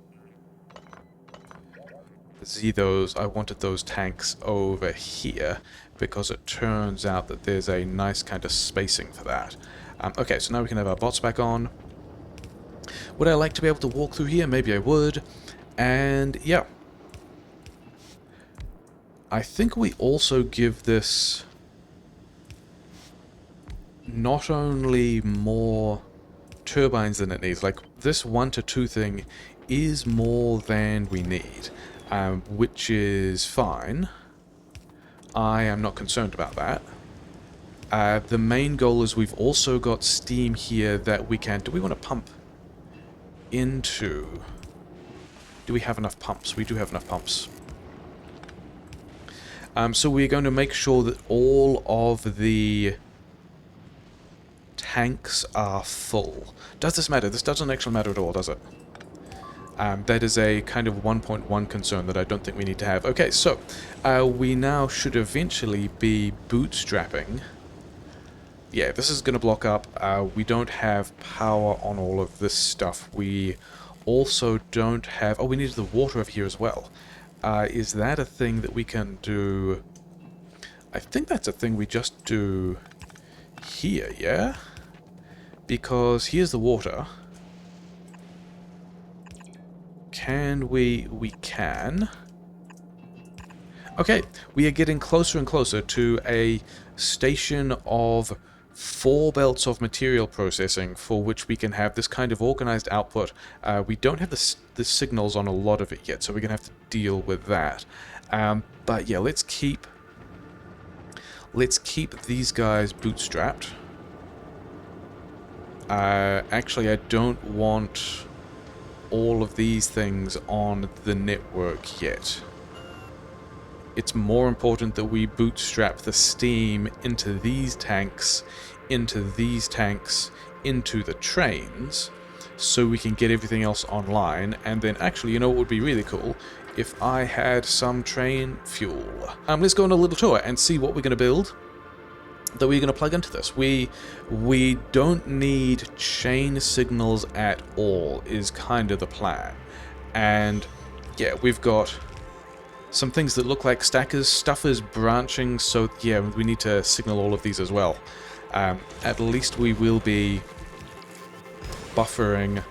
I wanted those tanks over here, because it turns out that there's a nice kind of spacing for that. Okay, so now we can have our bots back on. Would I like to be able to walk through here? Maybe I would. And yeah. I think we also give this not only more turbines than it needs, like this 1 to 2 thing is more than we need, which is fine. I am not concerned about that. The main goal is we've also got steam here that we can... Do we want to pump into... Do we have enough pumps? We do have enough pumps. So we're going to make sure that all of the tanks are full. Does this matter? This doesn't actually matter at all, does it? That is a kind of 1.1 concern that I don't think we need to have. Okay, so we now should eventually be bootstrapping. Yeah, this is going to block up. We don't have power on all of this stuff. We also don't have... Oh, we need the water over here as well. Is that a thing that we can do? I think that's a thing we just do here, yeah? Because here's the water. Can we? We can. Okay, we are getting closer and closer to a station of 4 belts of material processing for which we can have this kind of organized output. We don't have the signals on a lot of it yet, so we're going to have to deal with that. But yeah, let's keep these guys bootstrapped. Actually, I don't want all of these things on the network yet. It's more important that we bootstrap the steam into these tanks, into the trains, so we can get everything else online. And then, actually, you know what would be really cool? If I had some train fuel. Let's go on a little tour and see what we're going to build that we're going to plug into this. We don't need chain signals at all, is kind of the plan. And yeah, we've got some things that look like stackers, stuffers, branching, so yeah, we need to signal all of these as well. At least we will be buffering...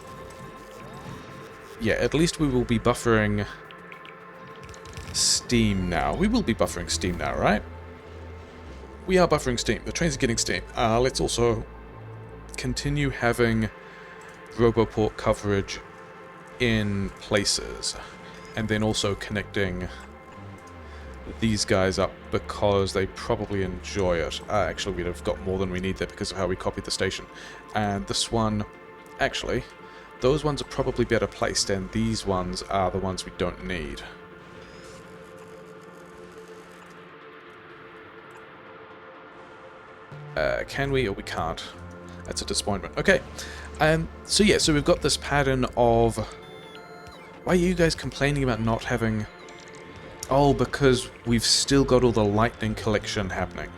Yeah, at least we will be buffering steam now. We will be buffering steam now, right? We are buffering steam. The trains are getting steam. Let's also continue having Roboport coverage in places. And then also connecting these guys up because they probably enjoy it. Actually, we'd have got more than we need there because of how we copied the station. And this one... Actually, those ones are probably better placed, and these ones are the ones we don't need. Can we? Or we can't. That's a disappointment. Okay. So yeah, so we've got this pattern of... Why are you guys complaining about not having... Oh, because we've still got all the lightning collection happening.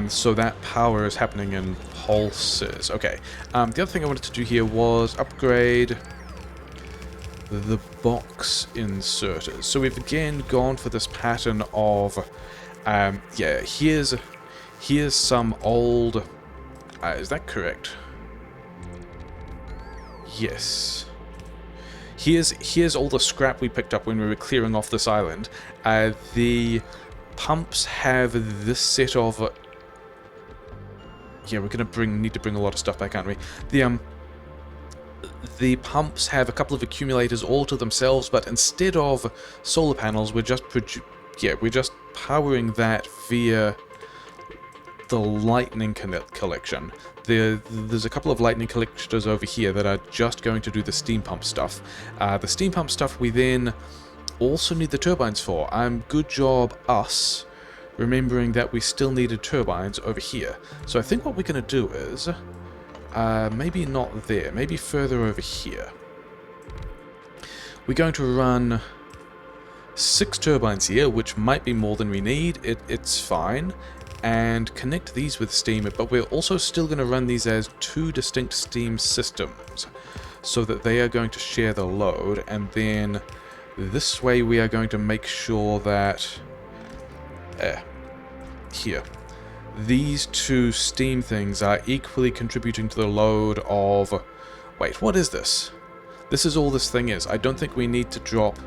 So that power is happening in pulses. Okay. The other thing I wanted to do here was upgrade the box inserters. So we've again gone for this pattern of... yeah, here's some old... is that correct? Yes. Here's all the scrap we picked up when we were clearing off this island. The pumps have this set of... yeah, we're gonna need to bring a lot of stuff back, aren't we? The pumps have a couple of accumulators all to themselves, but instead of solar panels, we're just powering that via the lightning collection. There's a couple of lightning collectors over here that are just going to do the steam pump stuff. The steam pump stuff we then also need the turbines for. Good job us remembering that we still needed turbines over here. So I think what we're going to do is, maybe not there, maybe further over here. We're going to run 6 turbines here, which might be more than we need. It's fine. And connect these with steam, but we're also still going to run these as 2 distinct steam systems, so that they are going to share the load, and then This way we are going to make sure that... here. These two steam things are equally contributing to the load of... Wait, what is this? This is all this thing is. I don't think we need to drop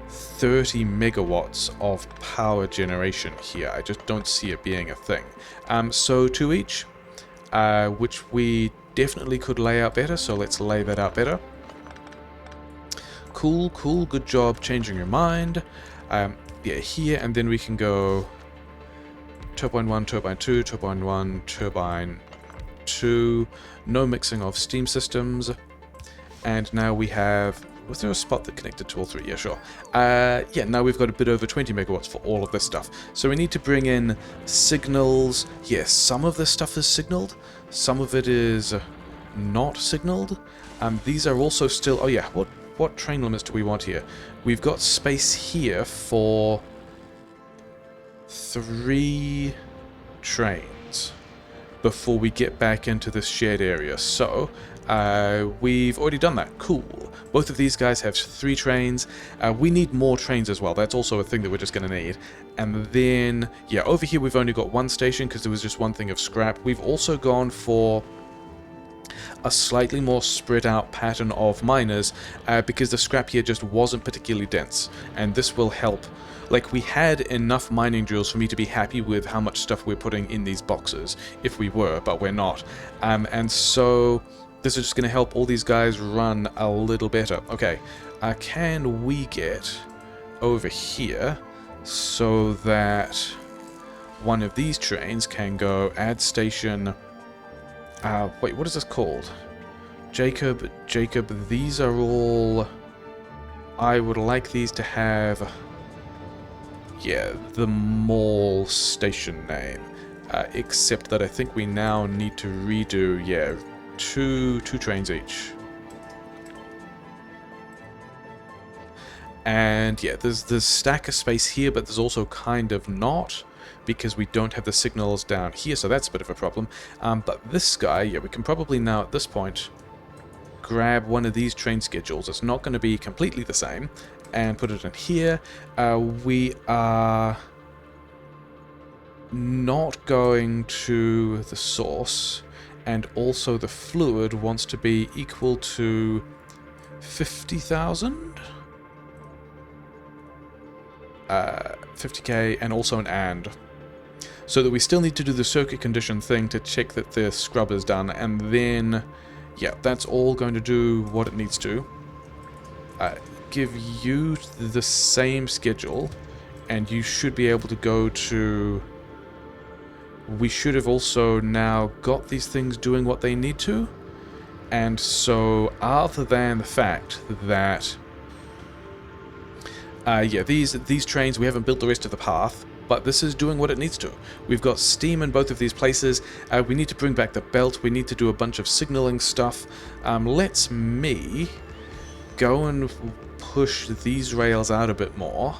30 megawatts of power generation here. I just don't see it being a thing. So 2 each, which we definitely could lay out better, so let's lay that out better. Cool, cool, good job changing your mind. Yeah, here, and then we can go turbine 1, turbine 2, turbine 1, turbine 2. No mixing of steam systems. And now we have... Was there a spot that connected to all three? Yeah, sure. Yeah, now we've got a bit over 20 megawatts for all of this stuff. So we need to bring in signals. Yes, some of this stuff is signaled. Some of it is not signaled. These are also still... Oh yeah, what train limits do we want here? We've got space here for 3 trains before we get back into this shared area. So, we've already done that. Cool. Both of these guys have 3 trains. We need more trains as well. That's also a thing that we're just going to need. And then, yeah, over here we've only got 1 station because there was just 1 thing of scrap. We've also gone for a slightly more spread out pattern of miners because the scrap here just wasn't particularly dense. And this will help. Like, we had enough mining drills for me to be happy with how much stuff we're putting in these boxes, if we were, but we're not. And so this is just going to help all these guys run a little better. Okay, can we get over here so that one of these trains can go add station... wait, what is this called? Jacob, these are all... I would like these to have... Yeah, the mall station name. Except that I think we now need to redo, yeah, two trains each. And yeah, there's stack of space here, but there's also kind of not, because we don't have the signals down here, so that's a bit of a problem. But this guy, yeah, we can probably now at this point grab one of these train schedules. It's not going to be completely the same, and put it in here. We are not going to the source, and also the fluid wants to be equal to 50,000? 50k, and also an and. So that we still need to do the circuit condition thing to check that the scrub is done, and then, yeah, that's all going to do what it needs to. Give you the same schedule, and you should be able to go to... We should have also now got these things doing what they need to, and so other than the fact that yeah, these trains, we haven't built the rest of the path, but this is doing what it needs to. We've got steam in both of these places. We need to bring back the belt. We need to do a bunch of signaling stuff. Let's me go and push these rails out a bit more.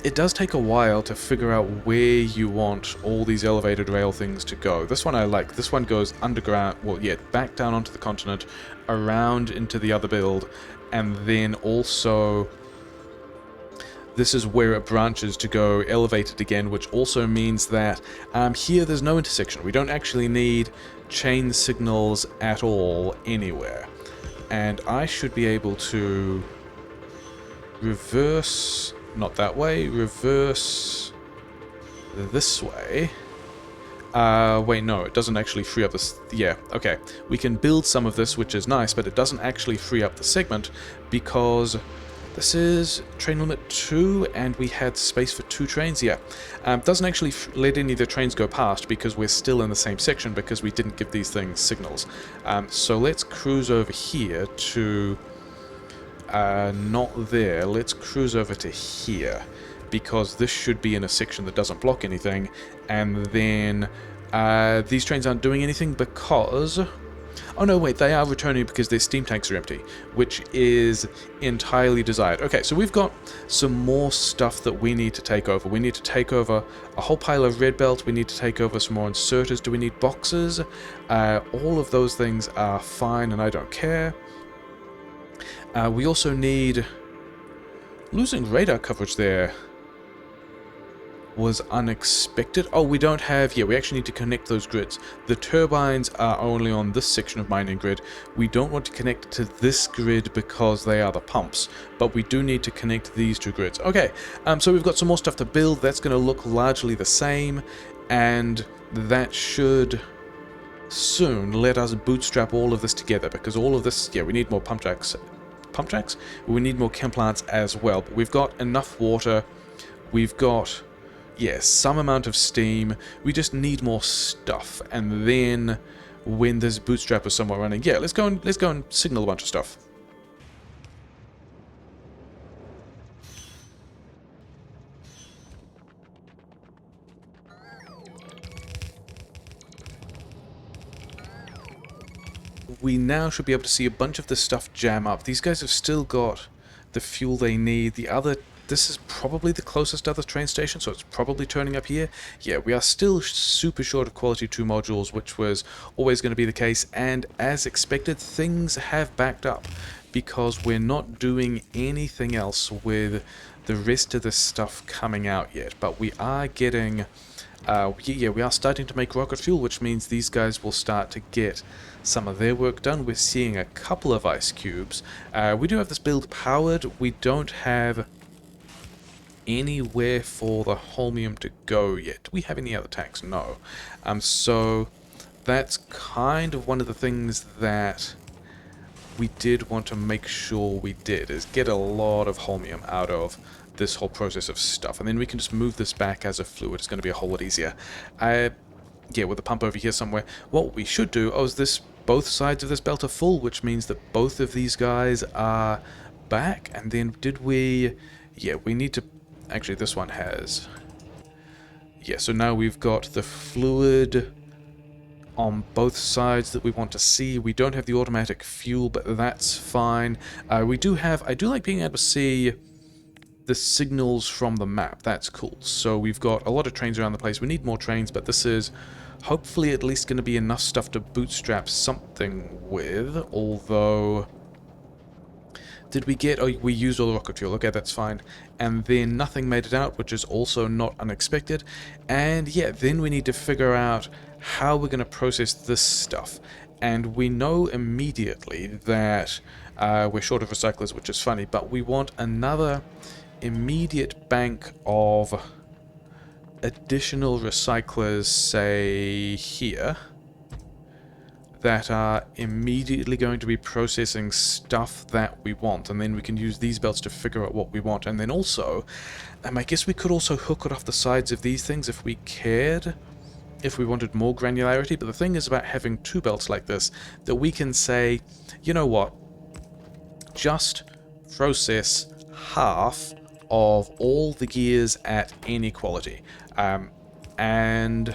It does take a while to figure out where you want all these elevated rail things to go. This one I like. This one goes underground, well, yeah, back down onto the continent, around into the other build, and then also this is where it branches to go elevated again, which also means that here there's no intersection. We don't actually need chain signals at all anywhere. And I should be able to reverse, not that way, reverse this way. Wait, no, it doesn't actually free up this. Yeah, okay. We can build some of this, which is nice, but it doesn't actually free up the segment because this is train limit 2, and we had space for 2 trains. Yeah, doesn't actually let any of the trains go past because we're still in the same section because we didn't give these things signals. So let's cruise over here to not there. Let's cruise over to here because this should be in a section that doesn't block anything, and then these trains aren't doing anything because... Oh no, wait, they are returning because their steam tanks are empty, which is entirely desired. Okay, so we've got some more stuff that we need to take over. We need to take over a whole pile of red belt. We need to take over some more inserters. Do we need boxes? All of those things are fine, and I don't care. We also need Losing radar coverage there was unexpected. Oh, we don't have... Yeah, we actually need to connect those grids. The turbines are only on this section of mining grid. We don't want to connect to this grid because they are the pumps, but we do need to connect these two grids. Okay, so we've got some more stuff to build. That's going to look largely the same, and that should soon let us bootstrap all of this together, because all of this... Yeah, we need more pump tracks. Pump tracks? We need more chem plants as well, but we've got enough water. We've got... yes, some amount of steam. We just need more stuff, and then when this bootstrap is somewhere running, yeah, let's go and signal a bunch of stuff. We now should be able to see a bunch of this stuff jam up. These guys have still got the fuel they need. The other... this is probably the closest other train station, so it's probably turning up here. Yeah, we are still super short of quality 2 modules, which was always going to be the case, and as expected, things have backed up, because we're not doing anything else with the rest of this stuff coming out yet, but we are getting... yeah, we are starting to make rocket fuel, which means these guys will start to get some of their work done. We're seeing a couple of ice cubes. We do have this build powered. We don't have anywhere for the Holmium to go yet. Do we have any other tanks? No. So that's kind of one of the things that we did want to make sure we did, is get a lot of Holmium out of this whole process of stuff, and then we can just move this back as a fluid. It's going to be a whole lot easier. Yeah, with the pump over here somewhere. What we should do, oh, is this, both sides of this belt are full, which means that both of these guys are back, and then did we... yeah, we need to... actually, this one has... yeah, so now we've got the fluid on both sides that we want to see. We don't have the automatic fuel, but that's fine. We do have... I do like being able to see the signals from the map. That's cool. So we've got a lot of trains around the place. We need more trains, but this is hopefully at least going to be enough stuff to bootstrap something with, although... did we get... oh, we used all the rocket fuel. Okay, that's fine. And then nothing made it out, which is also not unexpected. And yeah, then we need to figure out how we're going to process this stuff. And we know immediately that we're short of recyclers, which is funny, but we want another immediate bank of additional recyclers, say here, that are immediately going to be processing stuff that we want, and then we can use these belts to figure out what we want. And then also, I guess we could also hook it off the sides of these things if we cared, if we wanted more granularity. But the thing is about having 2 belts like this, that we can say, you know what, just process half of all the gears at any quality, and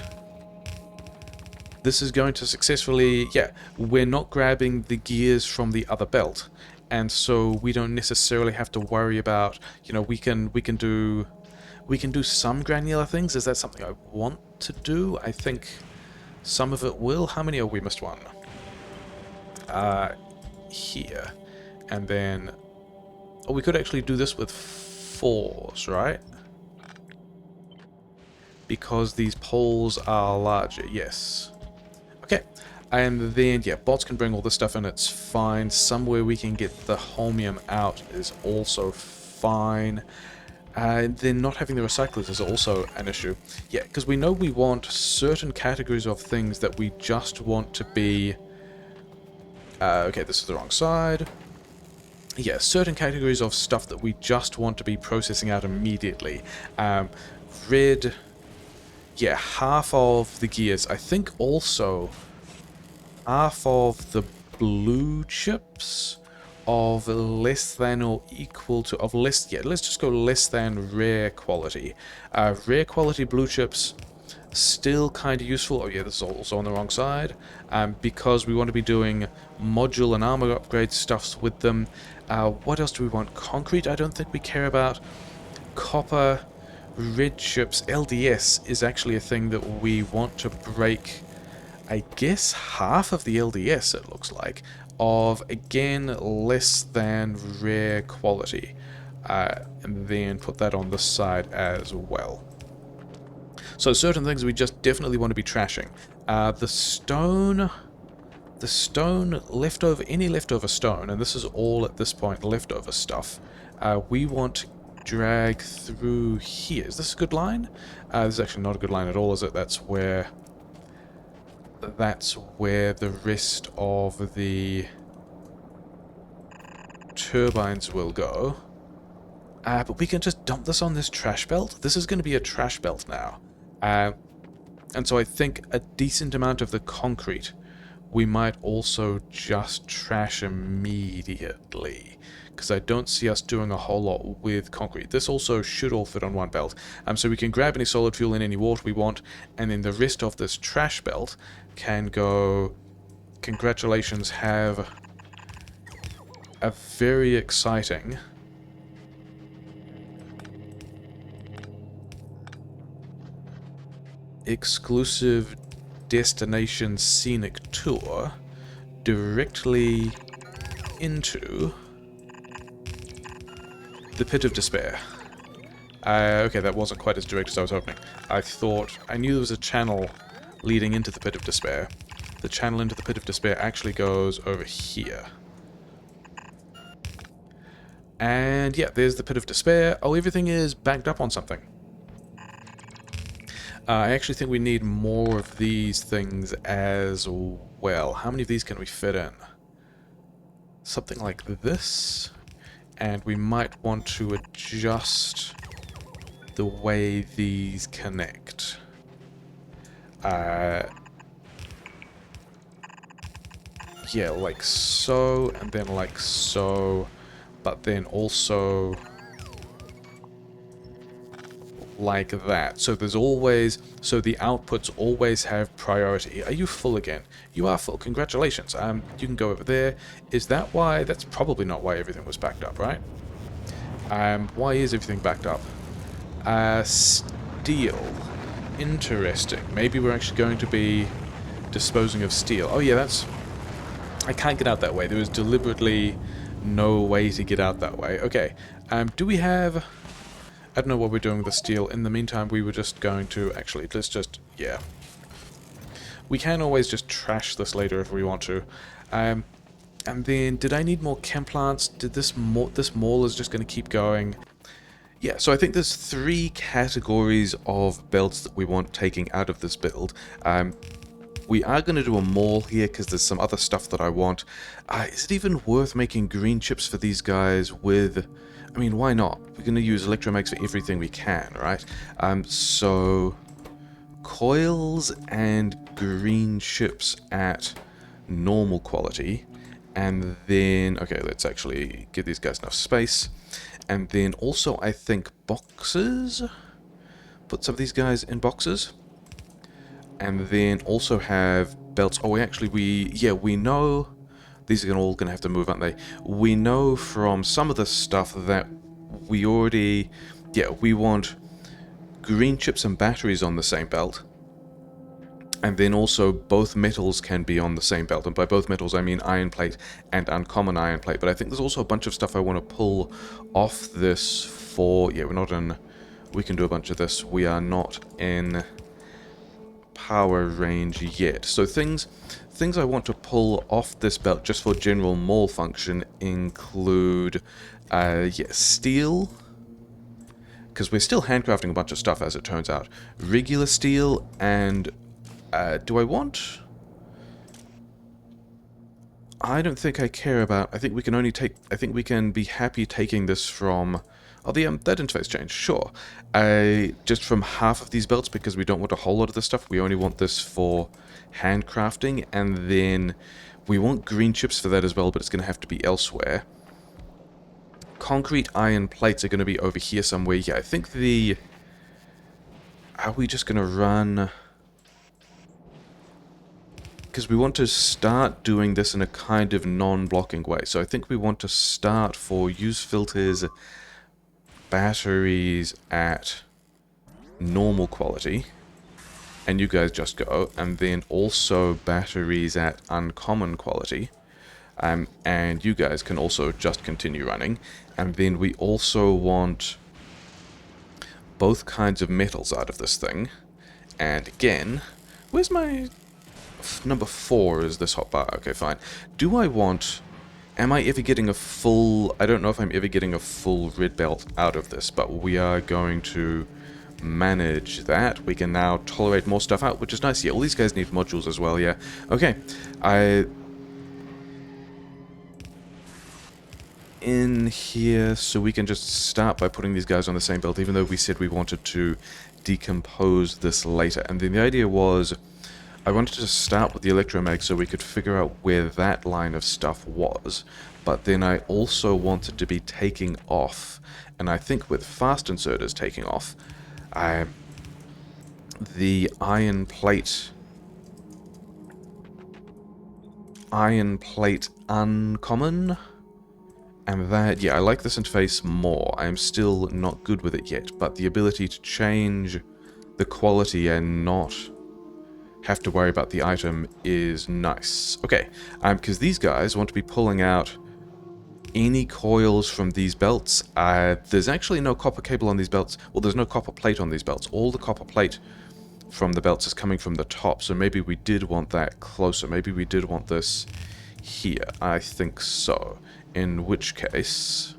this is going to successfully... yeah, we're not grabbing the gears from the other belt, and so we don't necessarily have to worry about, you know, we can do some granular things. Is that something I want to do? I think some of it will. How many? Oh, we missed one. Here. And then... oh, we could actually do this with 4s, right? Because these poles are larger, yes. Okay, and then, yeah, bots can bring all this stuff in, it's fine. Somewhere we can get the Holmium out is also fine. And then not having the recyclers is also an issue. Yeah, because we know we want certain categories of things that we just want to be... okay, this is the wrong side. Yeah, certain categories of stuff that we just want to be processing out immediately. Red... yeah, half of the gears. I think also half of the blue chips of less than or equal to... of less... yeah, let's just go less than rare quality. Rare quality blue chips, still kind of useful. Oh yeah, this is also on the wrong side. Because we want to be doing module and armor upgrade stuffs with them. What else do we want? Concrete, I don't think we care about. Copper, red chips, LDS is actually a thing that we want to break, I guess, half of the LDS, it looks like, of, again, less than rare quality. and then put that on this side as well. So certain things we just definitely want to be trashing. The stone leftover, any leftover stone, and this is all at this point leftover stuff, we want to drag through here. Is this a good line? This is actually not a good line at all, is it? That's where the rest of the turbines will go. But we can just dump this on this trash belt. This is going to be a trash belt now. And so I think a decent amount of the concrete we might also just trash immediately, because I don't see us doing a whole lot with concrete. This also should all fit on one belt. So we can grab any solid fuel and any water we want, and then the rest of this trash belt can go... Congratulations, have a very exciting... exclusive destination scenic tour directly into the Pit of Despair. Okay, that wasn't quite as direct as I was hoping. I knew there was a channel leading into the Pit of Despair. The channel into the Pit of Despair actually goes over here. And yeah, there's the Pit of Despair. Oh, everything is backed up on something. I actually think we need more of these things as well. How many of these can we fit in? Something like this. And we might want to adjust the way these connect. Yeah, like so, and then like so, but then also... like that. So there's always... So the outputs always have priority. Are you full again? You are full. Congratulations. You can go over there. Is that why? That's probably not why everything was backed up, right? Why is everything backed up? Steel. Interesting. Maybe we're actually going to be disposing of steel. Oh yeah, that's... I can't get out that way. There was deliberately no way to get out that way. Okay. Do we have... I don't know what we're doing with the steel. In the meantime, we were just going to... Actually, let's just... Yeah. We can always just trash this later if we want to. And then, did I need more chem plants? Did this mall is just going to keep going? Yeah, so I think there's 3 categories of belts that we want taking out of this build. We are going to do a mall here because there's some other stuff that I want. Is it even worth making green chips for these guys with... I mean, why not? We're going to use electromags for everything we can, right? So... coils and green chips at normal quality. And then... okay, let's actually give these guys enough space. And then also, I think, boxes? Put some of these guys in boxes. And then also have belts. Oh, we know... These are all going to have to move, aren't they? We know from some of the stuff that we already... Yeah, we want green chips and batteries on the same belt. And then also both metals can be on the same belt. And by both metals, I mean iron plate and uncommon iron plate. But I think there's also a bunch of stuff I want to pull off this for... Yeah, we're not in... We can do a bunch of this. We are not in power range yet. So things I want to pull off this belt just for general mall function include steel, because we're still handcrafting a bunch of stuff as it turns out. Regular steel and do I want... I don't think I care about... I think we can only take... I think we can be happy taking this from... Oh, that interface changed, sure. Just from half of these belts, because we don't want a whole lot of this stuff. We only want this for handcrafting, and then we want green chips for that as well, but it's going to have to be elsewhere. Concrete iron plates are going to be over here somewhere. Yeah, I think the... Are we just going to run... Because we want to start doing this in a kind of non-blocking way. So I think we want to start for use filters... batteries at normal quality, and you guys just go, and then also batteries at uncommon quality. And you guys can also just continue running. And then we also want both kinds of metals out of this thing. And again, where's my... Number 4 is this hotbar. Okay, fine. Do I want... Am I ever getting a full... I don't know if I'm ever getting a full red belt out of this, but we are going to manage that. We can now tolerate more stuff out, which is nice. Yeah, all these guys need modules as well, yeah. Okay, in here, so we can just start by putting these guys on the same belt, even though we said we wanted to decompose this later. And then the idea was, I wanted to start with the Electromag so we could figure out where that line of stuff was, but then I also wanted to be taking off, and I think with fast inserters taking off, the iron plate uncommon, and that, yeah, I like this interface more. I am still not good with it yet, but the ability to change the quality and not have to worry about the item is nice. Okay, because these guys want to be pulling out any coils from these belts. There's actually no copper cable on these belts. Well, there's no copper plate on these belts. All the copper plate from the belts is coming from the top, so maybe we did want that closer. Maybe we did want this here. I think so. In which case,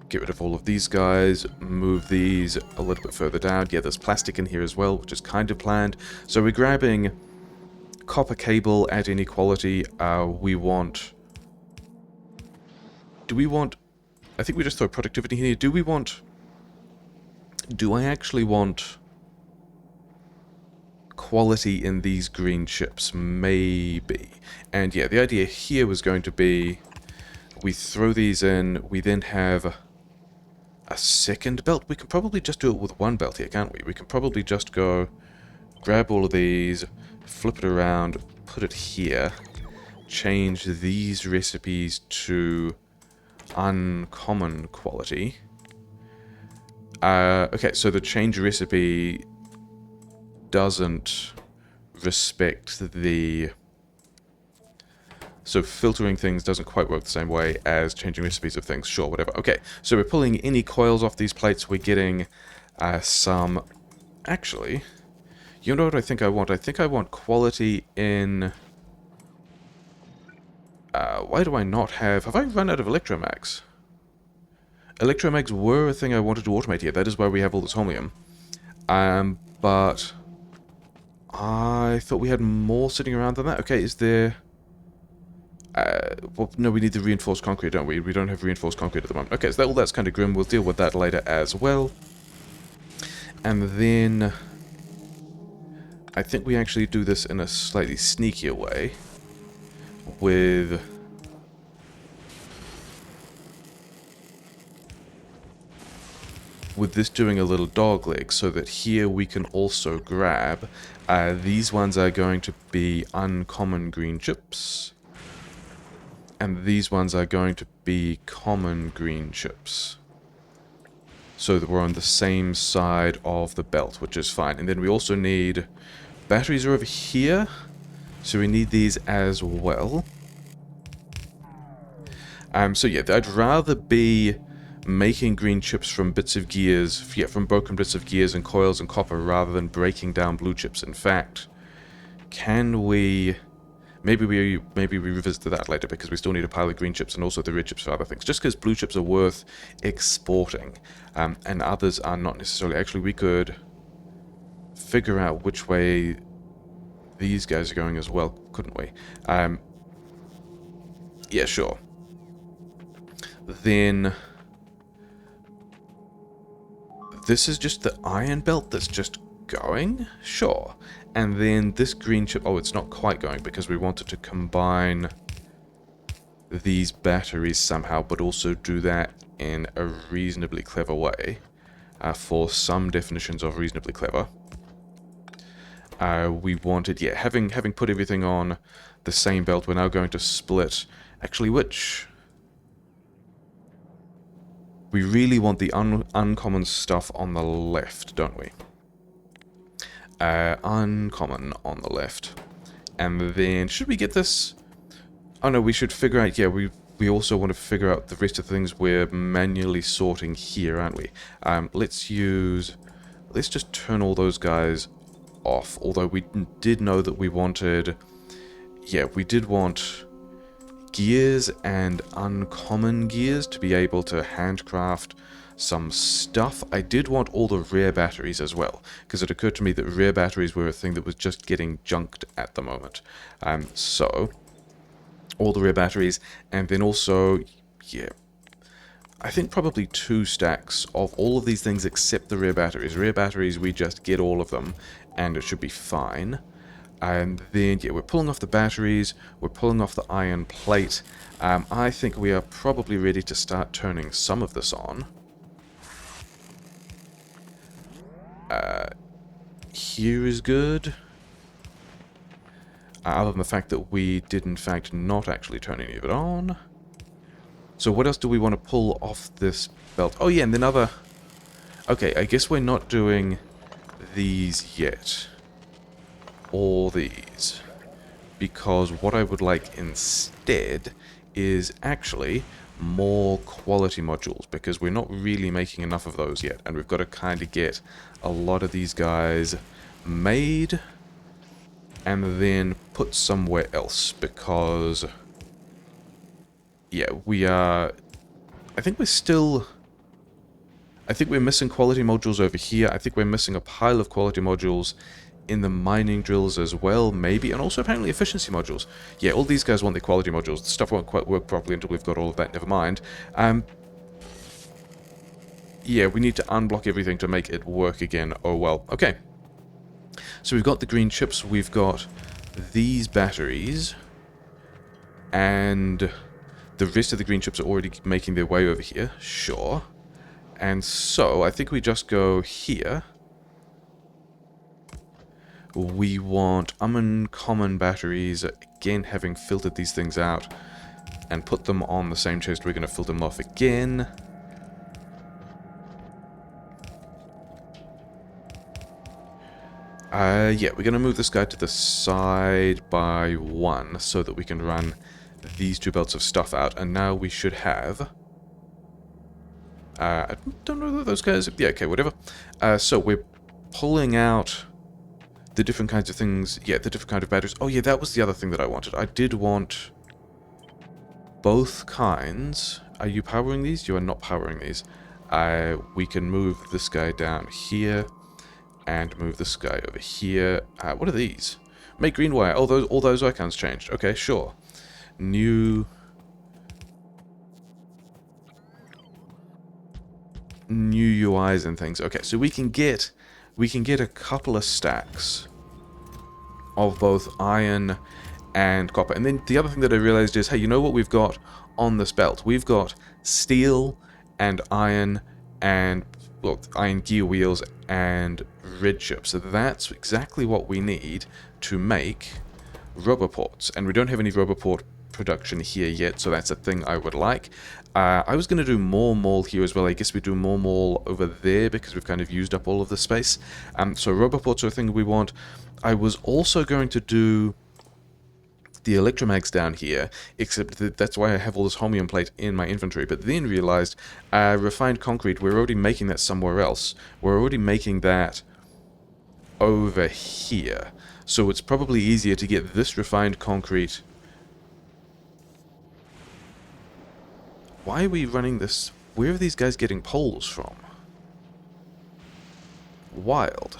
get rid of all of these guys, move these a little bit further down. Yeah, there's plastic in here as well, which is kind of planned. So we're grabbing copper cable at any quality. We want... Do we want... I think we just throw productivity here. Do we want... Do I actually want quality in these green chips? Maybe. And yeah, the idea here was going to be we throw these in, we then have a second belt. We can probably just do it with one belt here, can't we? We can probably just go grab all of these, flip it around, put it here, change these recipes to uncommon quality. Okay, so the change recipe doesn't respect the... So filtering things doesn't quite work the same way as changing recipes of things. Sure, whatever. Okay, so we're pulling any coils off these plates. We're getting some... Actually, you know what I think I want? I think I want quality in... why do I not have... Have I run out of Electromags? Electromags were a thing I wanted to automate here. That is why we have all this Holmium. But I thought we had more sitting around than that. Okay, is there... well, no, we need the reinforced concrete, don't we? We don't have reinforced concrete at the moment. Okay, so that's kind of grim. We'll deal with that later as well. And then... I think we actually do this in a slightly sneakier way. With... this doing a little dog leg, so that here we can also grab... these ones are going to be uncommon green chips. And these ones are going to be common green chips. So that we're on the same side of the belt, which is fine. And then we also need... Batteries are over here. So we need these as well. So yeah, I'd rather be making green chips from bits of gears, yeah, from broken bits of gears and coils and copper, rather than breaking down blue chips. In fact, can we... Maybe we revisit that later, because we still need a pile of green chips and also the red chips for other things. Just because blue chips are worth exporting, and others are not necessarily. Actually, we could figure out which way these guys are going as well, couldn't we? Yeah, sure. Then... This is just the iron belt that's just going? Sure. And then this green chip... Oh, it's not quite going because we wanted to combine these batteries somehow, but also do that in a reasonably clever way. For some definitions of reasonably clever. We wanted... Yeah, having put everything on the same belt, we're now going to split... Actually, which... We really want the uncommon stuff on the left, don't we? Uncommon on the left. And then, should we get this Oh no, we should figure out, yeah, we also want to figure out the rest of the things we're manually sorting here, aren't we? Let's just turn all those guys off, although we did know that we wanted, yeah, we did want gears and uncommon gears to be able to handcraft some stuff. I did want all the rare batteries as well, because it occurred to me that rare batteries were a thing that was just getting junked at the moment. So all the rare batteries, and then also, yeah, I think probably 2 stacks of all of these things except the rare batteries. Rare batteries, we just get all of them, and it should be fine. And then, yeah, we're pulling off the batteries, we're pulling off the iron plate. I think we are probably ready to start turning some of this on. Here is good. Other than the fact that we did, in fact, not actually turn any of it on. So what else do we want to pull off this belt? Oh yeah, and then other... Okay, I guess we're not doing these yet. Or these. Because what I would like instead is actually more quality modules, because we're not really making enough of those yet, and we've got to kind of get a lot of these guys made and then put somewhere else, because yeah, we are... I think we're missing quality modules over here. I think we're missing a pile of quality modules in the mining drills as well, maybe, and also apparently efficiency modules. Yeah, all these guys want their quality modules. The stuff won't quite work properly until we've got all of that, never mind. Yeah, we need to unblock everything to make it work again. Oh well, okay. So we've got the green chips, we've got these batteries, and the rest of the green chips are already making their way over here, sure. And so, I think we just go here. We want uncommon batteries, again having filtered these things out, and put them on the same chest. We're going to filter them off again. Yeah, we're going to move this guy to the side by 1, so that we can run these 2 belts of stuff out, and now we should have... I don't know that those guys... Yeah, okay, whatever. So we're pulling out the different kinds of things... Yeah, the different kind of batteries. Oh yeah, that was the other thing that I wanted. I did want both kinds. Are you powering these? You are not powering these. We can move this guy down here, and move this guy over here. What are these? Make green wire. Oh, all those icons changed. Okay, sure. New UIs and things. Okay, so we can get a couple of stacks of both iron and copper. And then the other thing that I realized is, hey, you know what we've got on this belt? We've got steel and iron and, well, iron gear wheels and red chips. So that's exactly what we need to make rubber ports. And we don't have any rubber port production here yet, so that's a thing I would like. I was going to do more mall here as well. I guess we do more mall over there because we've kind of used up all of the space. So rubber ports are a thing we want. I was also going to do the electromags down here, except that that's why I have all this holmium plate in my inventory, but then realized refined concrete, we're already making that somewhere else. We're already making that over here. So it's probably easier to get this refined concrete. Why are we running this? Where are these guys getting poles from? Wild.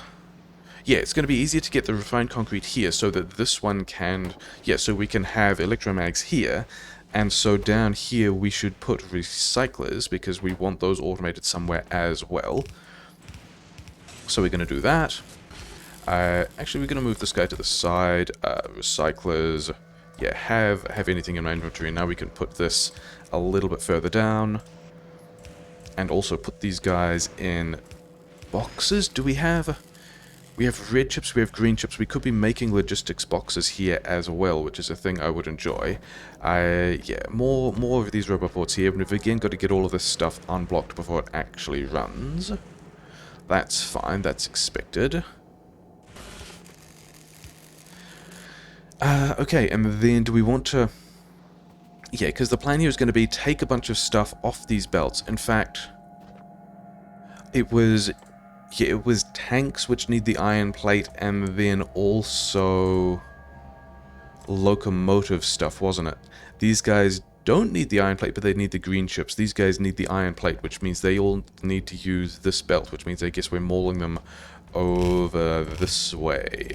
Yeah, it's going to be easier to get the refined concrete here so that this one can... Yeah, so we can have electromags here. And so down here we should put recyclers because we want those automated somewhere as well. So we're going to do that. Actually, we're going to move this guy to the side. Recyclers... Yeah, have anything in my inventory. Now we can put this a little bit further down. And also put these guys in boxes. Do we have... We have red chips, we have green chips. We could be making logistics boxes here as well, which is a thing I would enjoy. Yeah, more of these rubber ports here. And we've again got to get all of this stuff unblocked before it actually runs. That's fine, that's expected. Okay, and then do we want to... Yeah, because the plan here is going to be take a bunch of stuff off these belts. In fact, it was... yeah, it was tanks which need the iron plate, and then also locomotive stuff, wasn't it? These guys don't need the iron plate, but they need the green ships. These guys need the iron plate, which means they all need to use this belt, which means I guess we're mauling them over this way.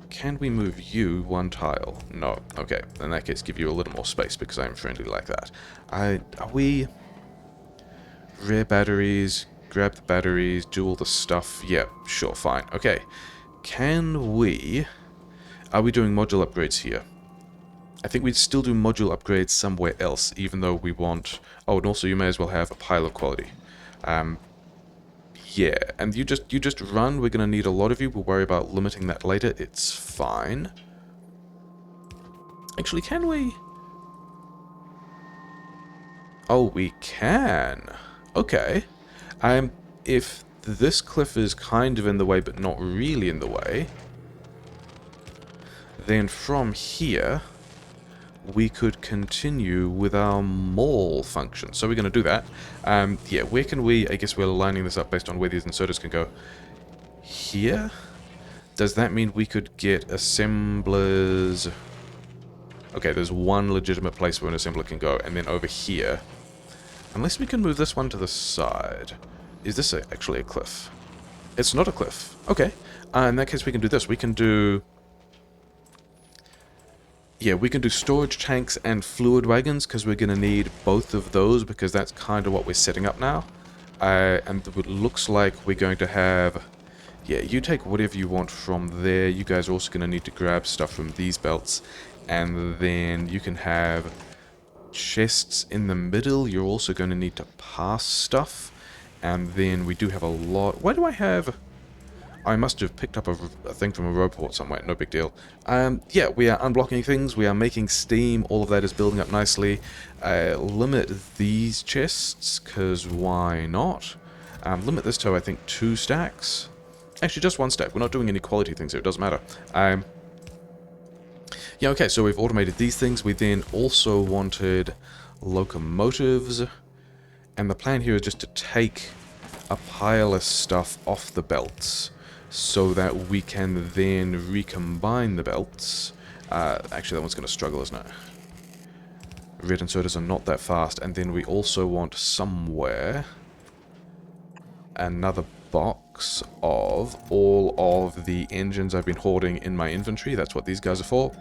Can we move you one tile? No. Okay. In that case, give you a little more space because I'm friendly like that. Are we... rare batteries, grab the batteries, do all the stuff. Yeah, sure, fine. Okay. Can we... are we doing module upgrades here? I think we'd still do module upgrades somewhere else, even though we want... oh, and also you may as well have a pile of quality. Yeah, and you just run. We're going to need a lot of you. We'll worry about limiting that later. It's fine. Actually, can we... oh, we can. Okay. If this cliff is kind of in the way, but not really in the way, then from here, we could continue with our mall function. So we're going to do that. Yeah, where can we... I guess we're lining this up based on where these inserters can go. Here? Does that mean we could get assemblers... okay, there's one legitimate place where an assembler can go, and then over here... unless we can move this one to the side. Is this actually a cliff? It's not a cliff. Okay. In that case, we can do this. We can do... yeah, we can do storage tanks and fluid wagons, because we're going to need both of those, because that's kind of what we're setting up now. And it looks like we're going to have... yeah, you take whatever you want from there. You guys are also going to need to grab stuff from these belts. And then you can have chests in the middle. You're also going to need to pass stuff. And then we do have a lot... why do I have... I must have picked up a thing from a robot somewhere, no big deal. Yeah, we are unblocking things, we are making steam, all of that is building up nicely. Limit these chests, because why not? Limit this to, I think, 2 stacks. Actually, just 1 stack, we're not doing any quality things here, it doesn't matter. Yeah, okay, so we've automated these things. We then also wanted locomotives, and the plan here is just to take a pile of stuff off the belts, so that we can then recombine the belts. Actually, that one's going to struggle, isn't it? Red inserters are not that fast. And then we also want somewhere another box of all of the engines I've been hoarding in my inventory. That's what these guys are for.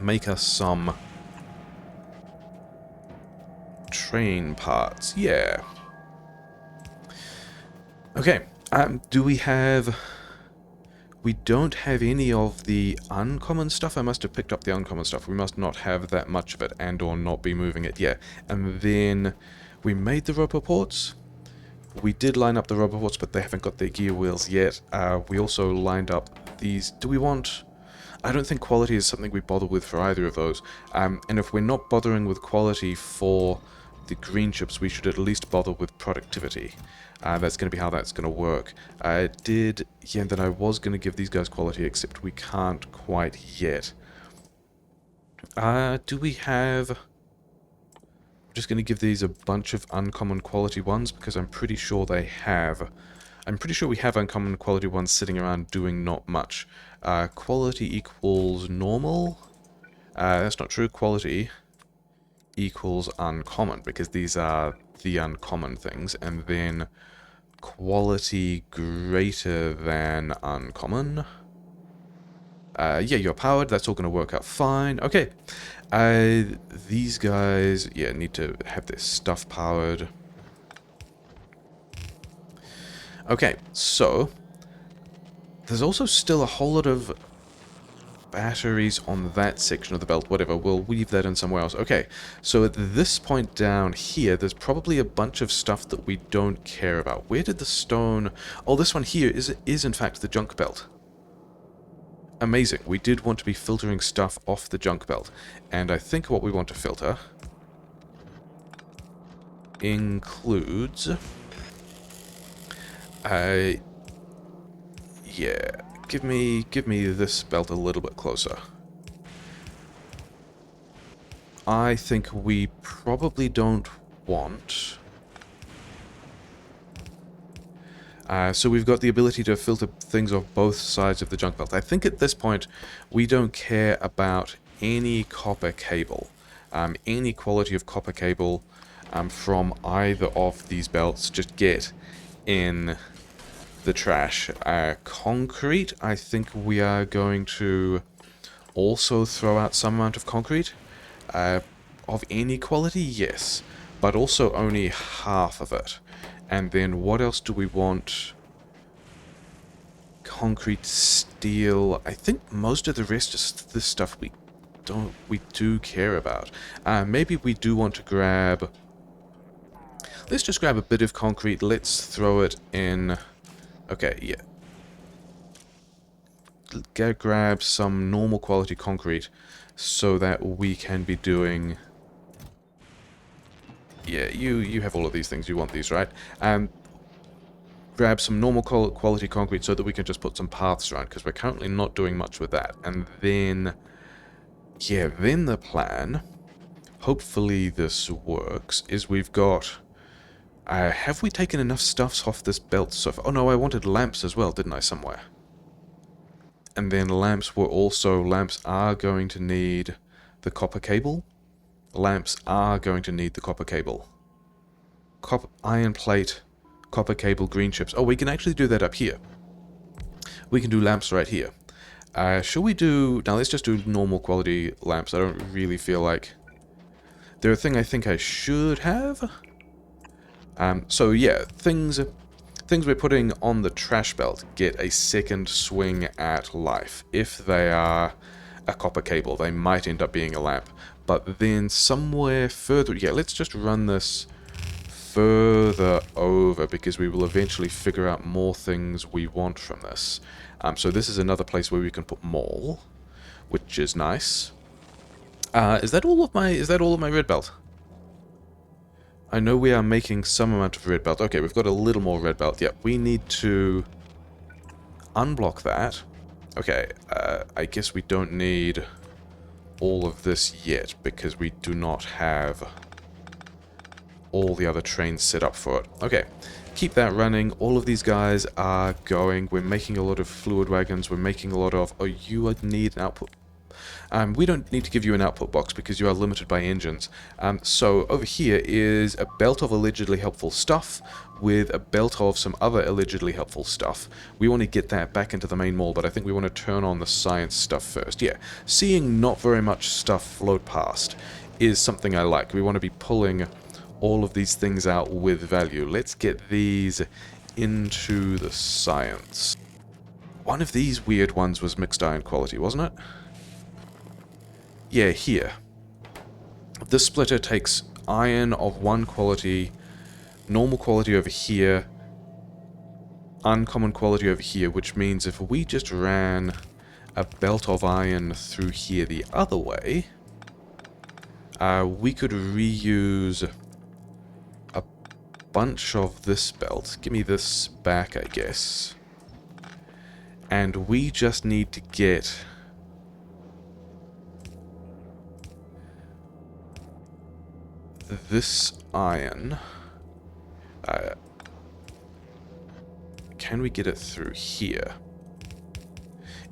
Make us some train parts. Yeah. Okay. Do we have... we don't have any of the uncommon stuff. I must have picked up the uncommon stuff. We must not have that much of it, and or not be moving it yet. And then we made the roboports. We did line up the roboports, but they haven't got their gear wheels yet. We also lined up these... do we want... I don't think quality is something we bother with for either of those. And if we're not bothering with quality for the green chips, we should at least bother with productivity. That's going to be how that's going to work. I did... yeah, then I was going to give these guys quality, except we can't quite yet. Do we have... I'm just going to give these a bunch of uncommon quality ones, because I'm pretty sure they have... I'm pretty sure we have uncommon quality ones sitting around doing not much. Quality equals normal? That's not true. Quality equals uncommon, because these are the uncommon things, and then quality greater than uncommon. Yeah, you're powered, that's all going to work out fine. Okay, these guys, yeah, need to have their stuff powered. Okay, so there's also still a whole lot of batteries on that section of the belt, whatever, we'll weave that in somewhere else. Okay, so at this point down here, there's probably a bunch of stuff that we don't care about. Where did the stone... oh, this one here is in fact the junk belt. Amazing, we did want to be filtering stuff off the junk belt, and I think what we want to filter includes... yeah, give me this belt a little bit closer. I think we probably don't want. So we've got the ability to filter things off both sides of the junk belt. I think at this point we don't care about any copper cable. Any quality of copper cable from either of these belts, just get in the trash. Concrete, I think we are going to also throw out some amount of concrete. Of any quality, yes, but also only half of it. And then what else do we want? Concrete, steel. I think most of the rest is the stuff we do care about. Maybe we do want to grab. Let's just grab a bit of concrete. Let's throw it in. Okay, yeah. Grab some normal quality concrete so that we can be doing. Yeah, you have all of these things. You want these, right? Grab some normal quality concrete so that we can just put some paths around, because we're currently not doing much with that. And then, yeah, then the plan, hopefully this works, is we've got... have we taken enough stuffs off this belt so far? Oh no, I wanted lamps as well, didn't I, somewhere? And then lamps are going to need the copper cable. Lamps are going to need the copper cable. Iron plate, copper cable, green chips. Oh, we can actually do that up here. We can do lamps right here. Shall we do... Now, let's just do normal quality lamps. I don't really feel like... They're a thing I think I should have. So, yeah, things we're putting on the trash belt get a second swing at life. If they are a copper cable, they might end up being a lamp. But then somewhere further... Yeah, let's just run this further over, because we will eventually figure out more things we want from this. So this is another place where we can put more, which is nice. Is that all of my red belt? I know we are making some amount of red belt. Okay, we've got a little more red belt. Yep, we need to unblock that. Okay, I guess we don't need all of this yet, because we do not have all the other trains set up for it. Okay, keep that running. All of these guys are going. We're making a lot of fluid wagons. We're making a lot of... Oh, you need an output... we don't need to give you an output box because you are limited by engines. So over here is a belt of allegedly helpful stuff with a belt of some other allegedly helpful stuff. We want to get that back into the main mall, but I think we want to turn on the science stuff first. Yeah, seeing not very much stuff float past is something I like. We want to be pulling all of these things out with value. Let's get these into the science. One of these weird ones was mixed iron quality, wasn't it? Yeah, here. This splitter takes iron of one quality, normal quality over here, uncommon quality over here, which means if we just ran a belt of iron through here the other way, we could reuse a bunch of this belt. Give me this back, I guess. And we just need to get... this iron. Can we get it through here?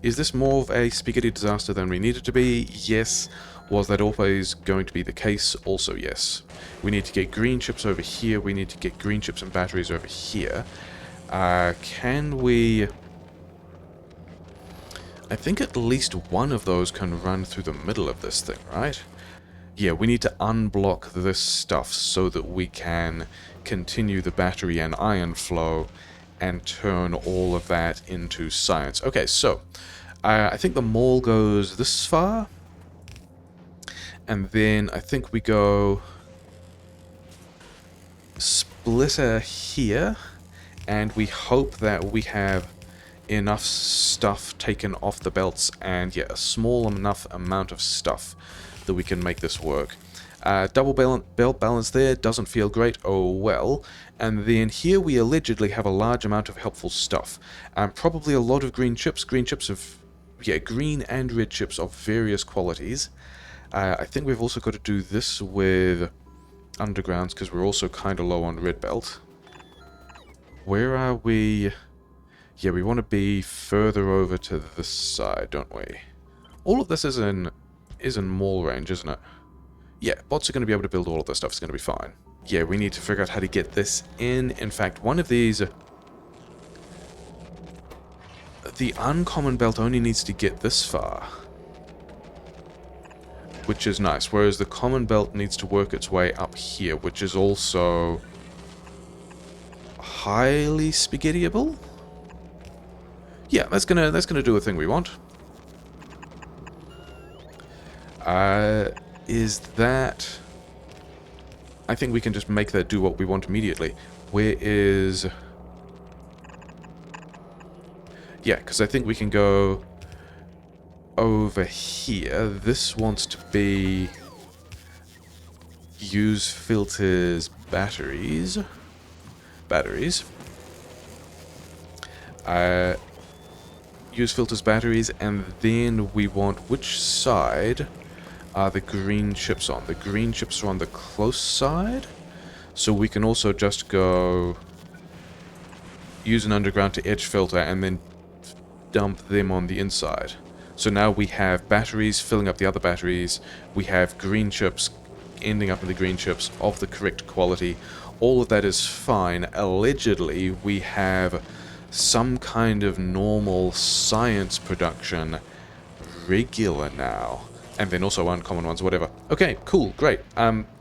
Is this more of a spaghetti disaster than we need it to be? Yes. Was that always going to be the case? Also yes. We need to get green chips over here. We need to get green chips and batteries over here. Can we... I think at least one of those can run through the middle of this thing, right? Yeah, we need to unblock this stuff so that we can continue the battery and iron flow and turn all of that into science. Okay, so I think the mall goes this far. And then I think we go splitter here. And we hope that we have enough stuff taken off the belts and, yeah, a small enough amount of stuff that we can make this work. Double belt balance there, doesn't feel great, oh well. And then here we allegedly have a large amount of helpful stuff. Probably a lot of green chips of, yeah, green and red chips of various qualities. I think we've also got to do this with undergrounds because we're also kind of low on red belt. Where are we? Yeah, we want to be further over to this side, don't we? All of this is in mall range, isn't it? Yeah, bots are going to be able to build all of this stuff. It's going to be fine. Yeah, we need to figure out how to get this in. In fact, one of these... The uncommon belt only needs to get this far, which is nice, whereas the common belt needs to work its way up here, which is also highly spaghettiable. Yeah, that's gonna do a thing we want. Is that... I think we can just make that do what we want immediately. Where is... Yeah, because I think we can go over here. This wants to be use filters batteries. Use filters batteries, and then we want which side are the green chips on. The green chips are on the close side, so we can also just go use an underground to edge filter and then dump them on the inside. So now we have batteries filling up the other batteries, we have green chips ending up in the green chips of the correct quality. All of that is fine. Allegedly, we have some kind of normal science production regular now. And then also uncommon ones, whatever. Okay, cool, great.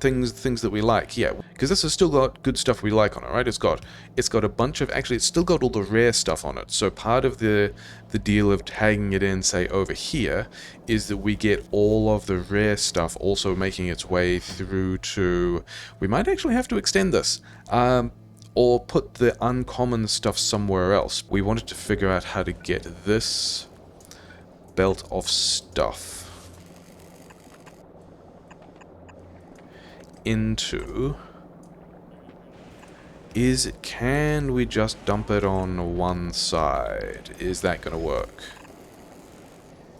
Things that we like, yeah. Because this has still got good stuff we like on it, right? It's got a bunch of... Actually, it's still got all the rare stuff on it. So part of the deal of tagging it in, say, over here, is that we get all of the rare stuff also making its way through to... We might actually have to extend this. Or put the uncommon stuff somewhere else. We wanted to figure out how to get this belt of stuff into can we just dump it on one side? Is that going to work?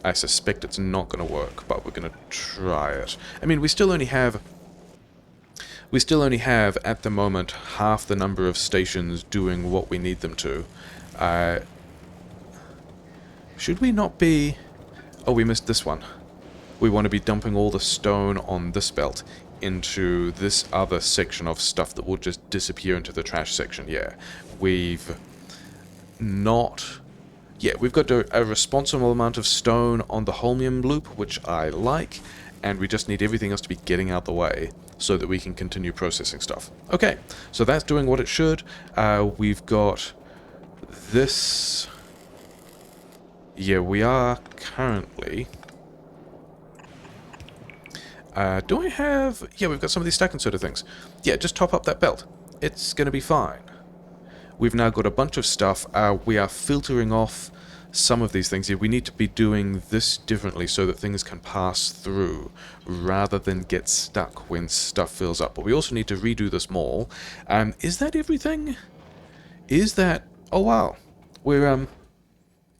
I suspect it's not going to work, but we're going to try it. I mean, we still only have at the moment half the number of stations doing what we need them to. Should we not be... Oh, we missed this one. We want to be dumping all the stone on this belt into this other section of stuff that will just disappear into the trash section. Yeah, we've not... Yeah, we've got a responsible amount of stone on the Holmium loop, which I like, and we just need everything else to be getting out the way so that we can continue processing stuff. Okay, so that's doing what it should. We've got this... Yeah, we are currently... do I have... Yeah, we've got some of these stacking sort of things. Yeah, just top up that belt. It's going to be fine. We've now got a bunch of stuff. We are filtering off some of these things. Yeah, we need to be doing this differently so that things can pass through rather than get stuck when stuff fills up. But we also need to redo this mall. Is that everything? Is that... Oh, wow. We're,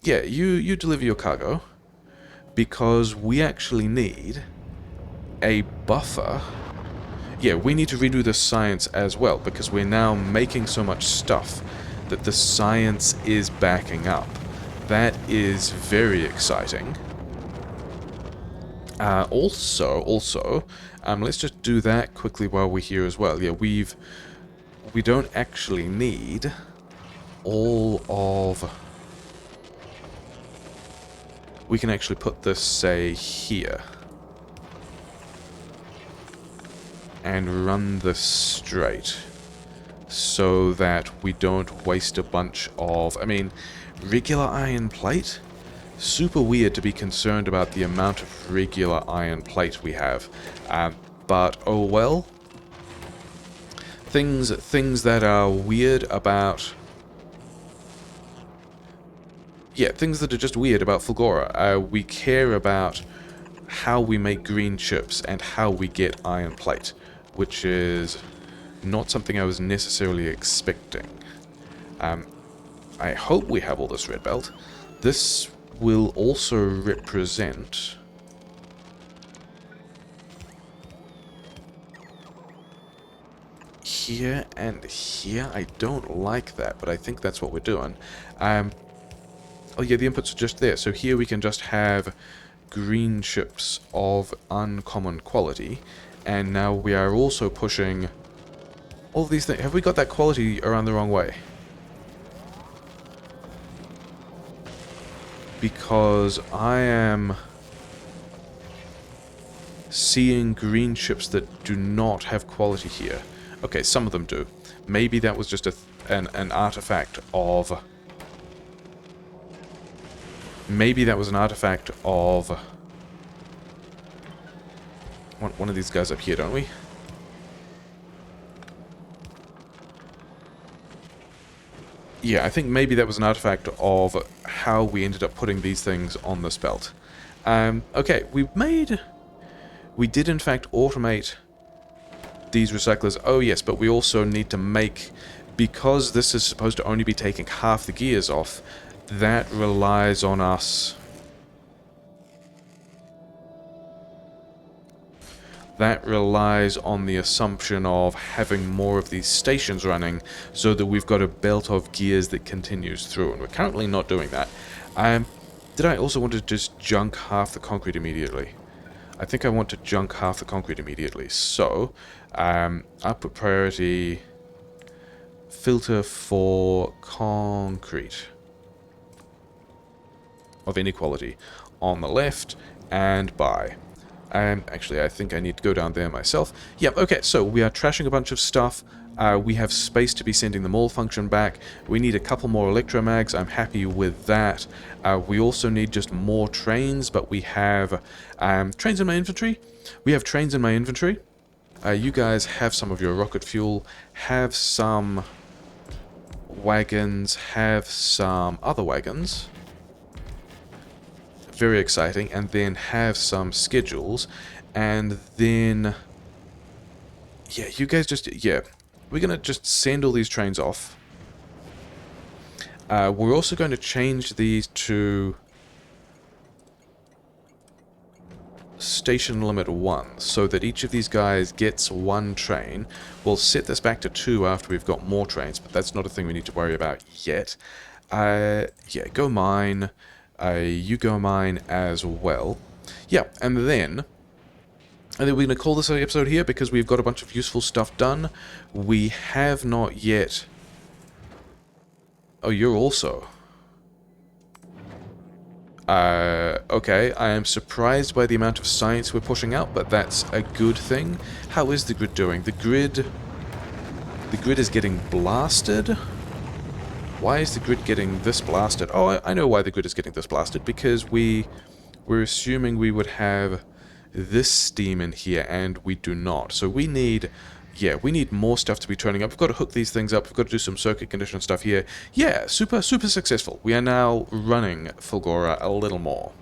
Yeah, you deliver your cargo. Because we actually need... a buffer. Yeah, we need to redo the science as well, because we're now making so much stuff that the science is backing up. That is very exciting. Also, let's just do that quickly while we're here as well. Yeah, we don't actually need all of... We can actually put this, say, here. And run this straight so that we don't waste a bunch of... I mean, regular iron plate? Super weird to be concerned about the amount of regular iron plate we have. But, oh well. Things that are weird about... Yeah, things that are just weird about Fulgora. We care about how we make green chips and how we get iron plate, which is not something I was necessarily expecting. I hope we have all this red belt. This will also represent... here and here. I don't like that, but I think that's what we're doing. Oh yeah, the inputs are just there. So here we can just have green chips of uncommon quality. And now we are also pushing all these things. Have we got that quality around the wrong way? Because I am seeing green chips that do not have quality here. Okay, some of them do. Maybe that was just an artifact of... Maybe that was an artifact of... One of these guys up here, don't we? Yeah, I think maybe that was an artifact of how we ended up putting these things on this belt. Okay, we did in fact automate these recyclers. Oh yes, but we also need to make, because this is supposed to only be taking half the gears off, that relies on us... That relies on the assumption of having more of these stations running so that we've got a belt of gears that continues through, and we're currently not doing that. Did I also want to just junk half the concrete immediately? I think I want to junk half the concrete immediately. So, output priority, filter for concrete of inequality on the left, and buy. Actually, I think I need to go down there myself. Yep, okay, so we are trashing a bunch of stuff. We have space to be sending the mall function back. We need a couple more electromags. I'm happy with that. We also need just more trains, but we have trains in my inventory. We have trains in my inventory. You guys have some of your rocket fuel, have some wagons, have some other wagons. Very exciting. And then have some schedules. And then... Yeah, you guys just... Yeah. We're going to just send all these trains off. We're also going to change these to station limit 1, so that each of these guys gets one train. We'll set this back to 2 after we've got more trains, but that's not a thing we need to worry about yet. Yeah, go mine. You go mine as well. Yeah, and then... I think we're going to call this episode here because we've got a bunch of useful stuff done. We have not yet... Oh, you're also... okay, I am surprised by the amount of science we're pushing out, but that's a good thing. How is the grid doing? The grid is getting blasted? Why is the grid getting this blasted? Oh, I know why the grid is getting this blasted, because we're assuming we would have... this steam in here, and we do not. So we need, yeah, we need more stuff to be turning up. We've got to hook these things up. We've got to do some circuit condition stuff here. Yeah, super successful. We are now running Fulgora a little more.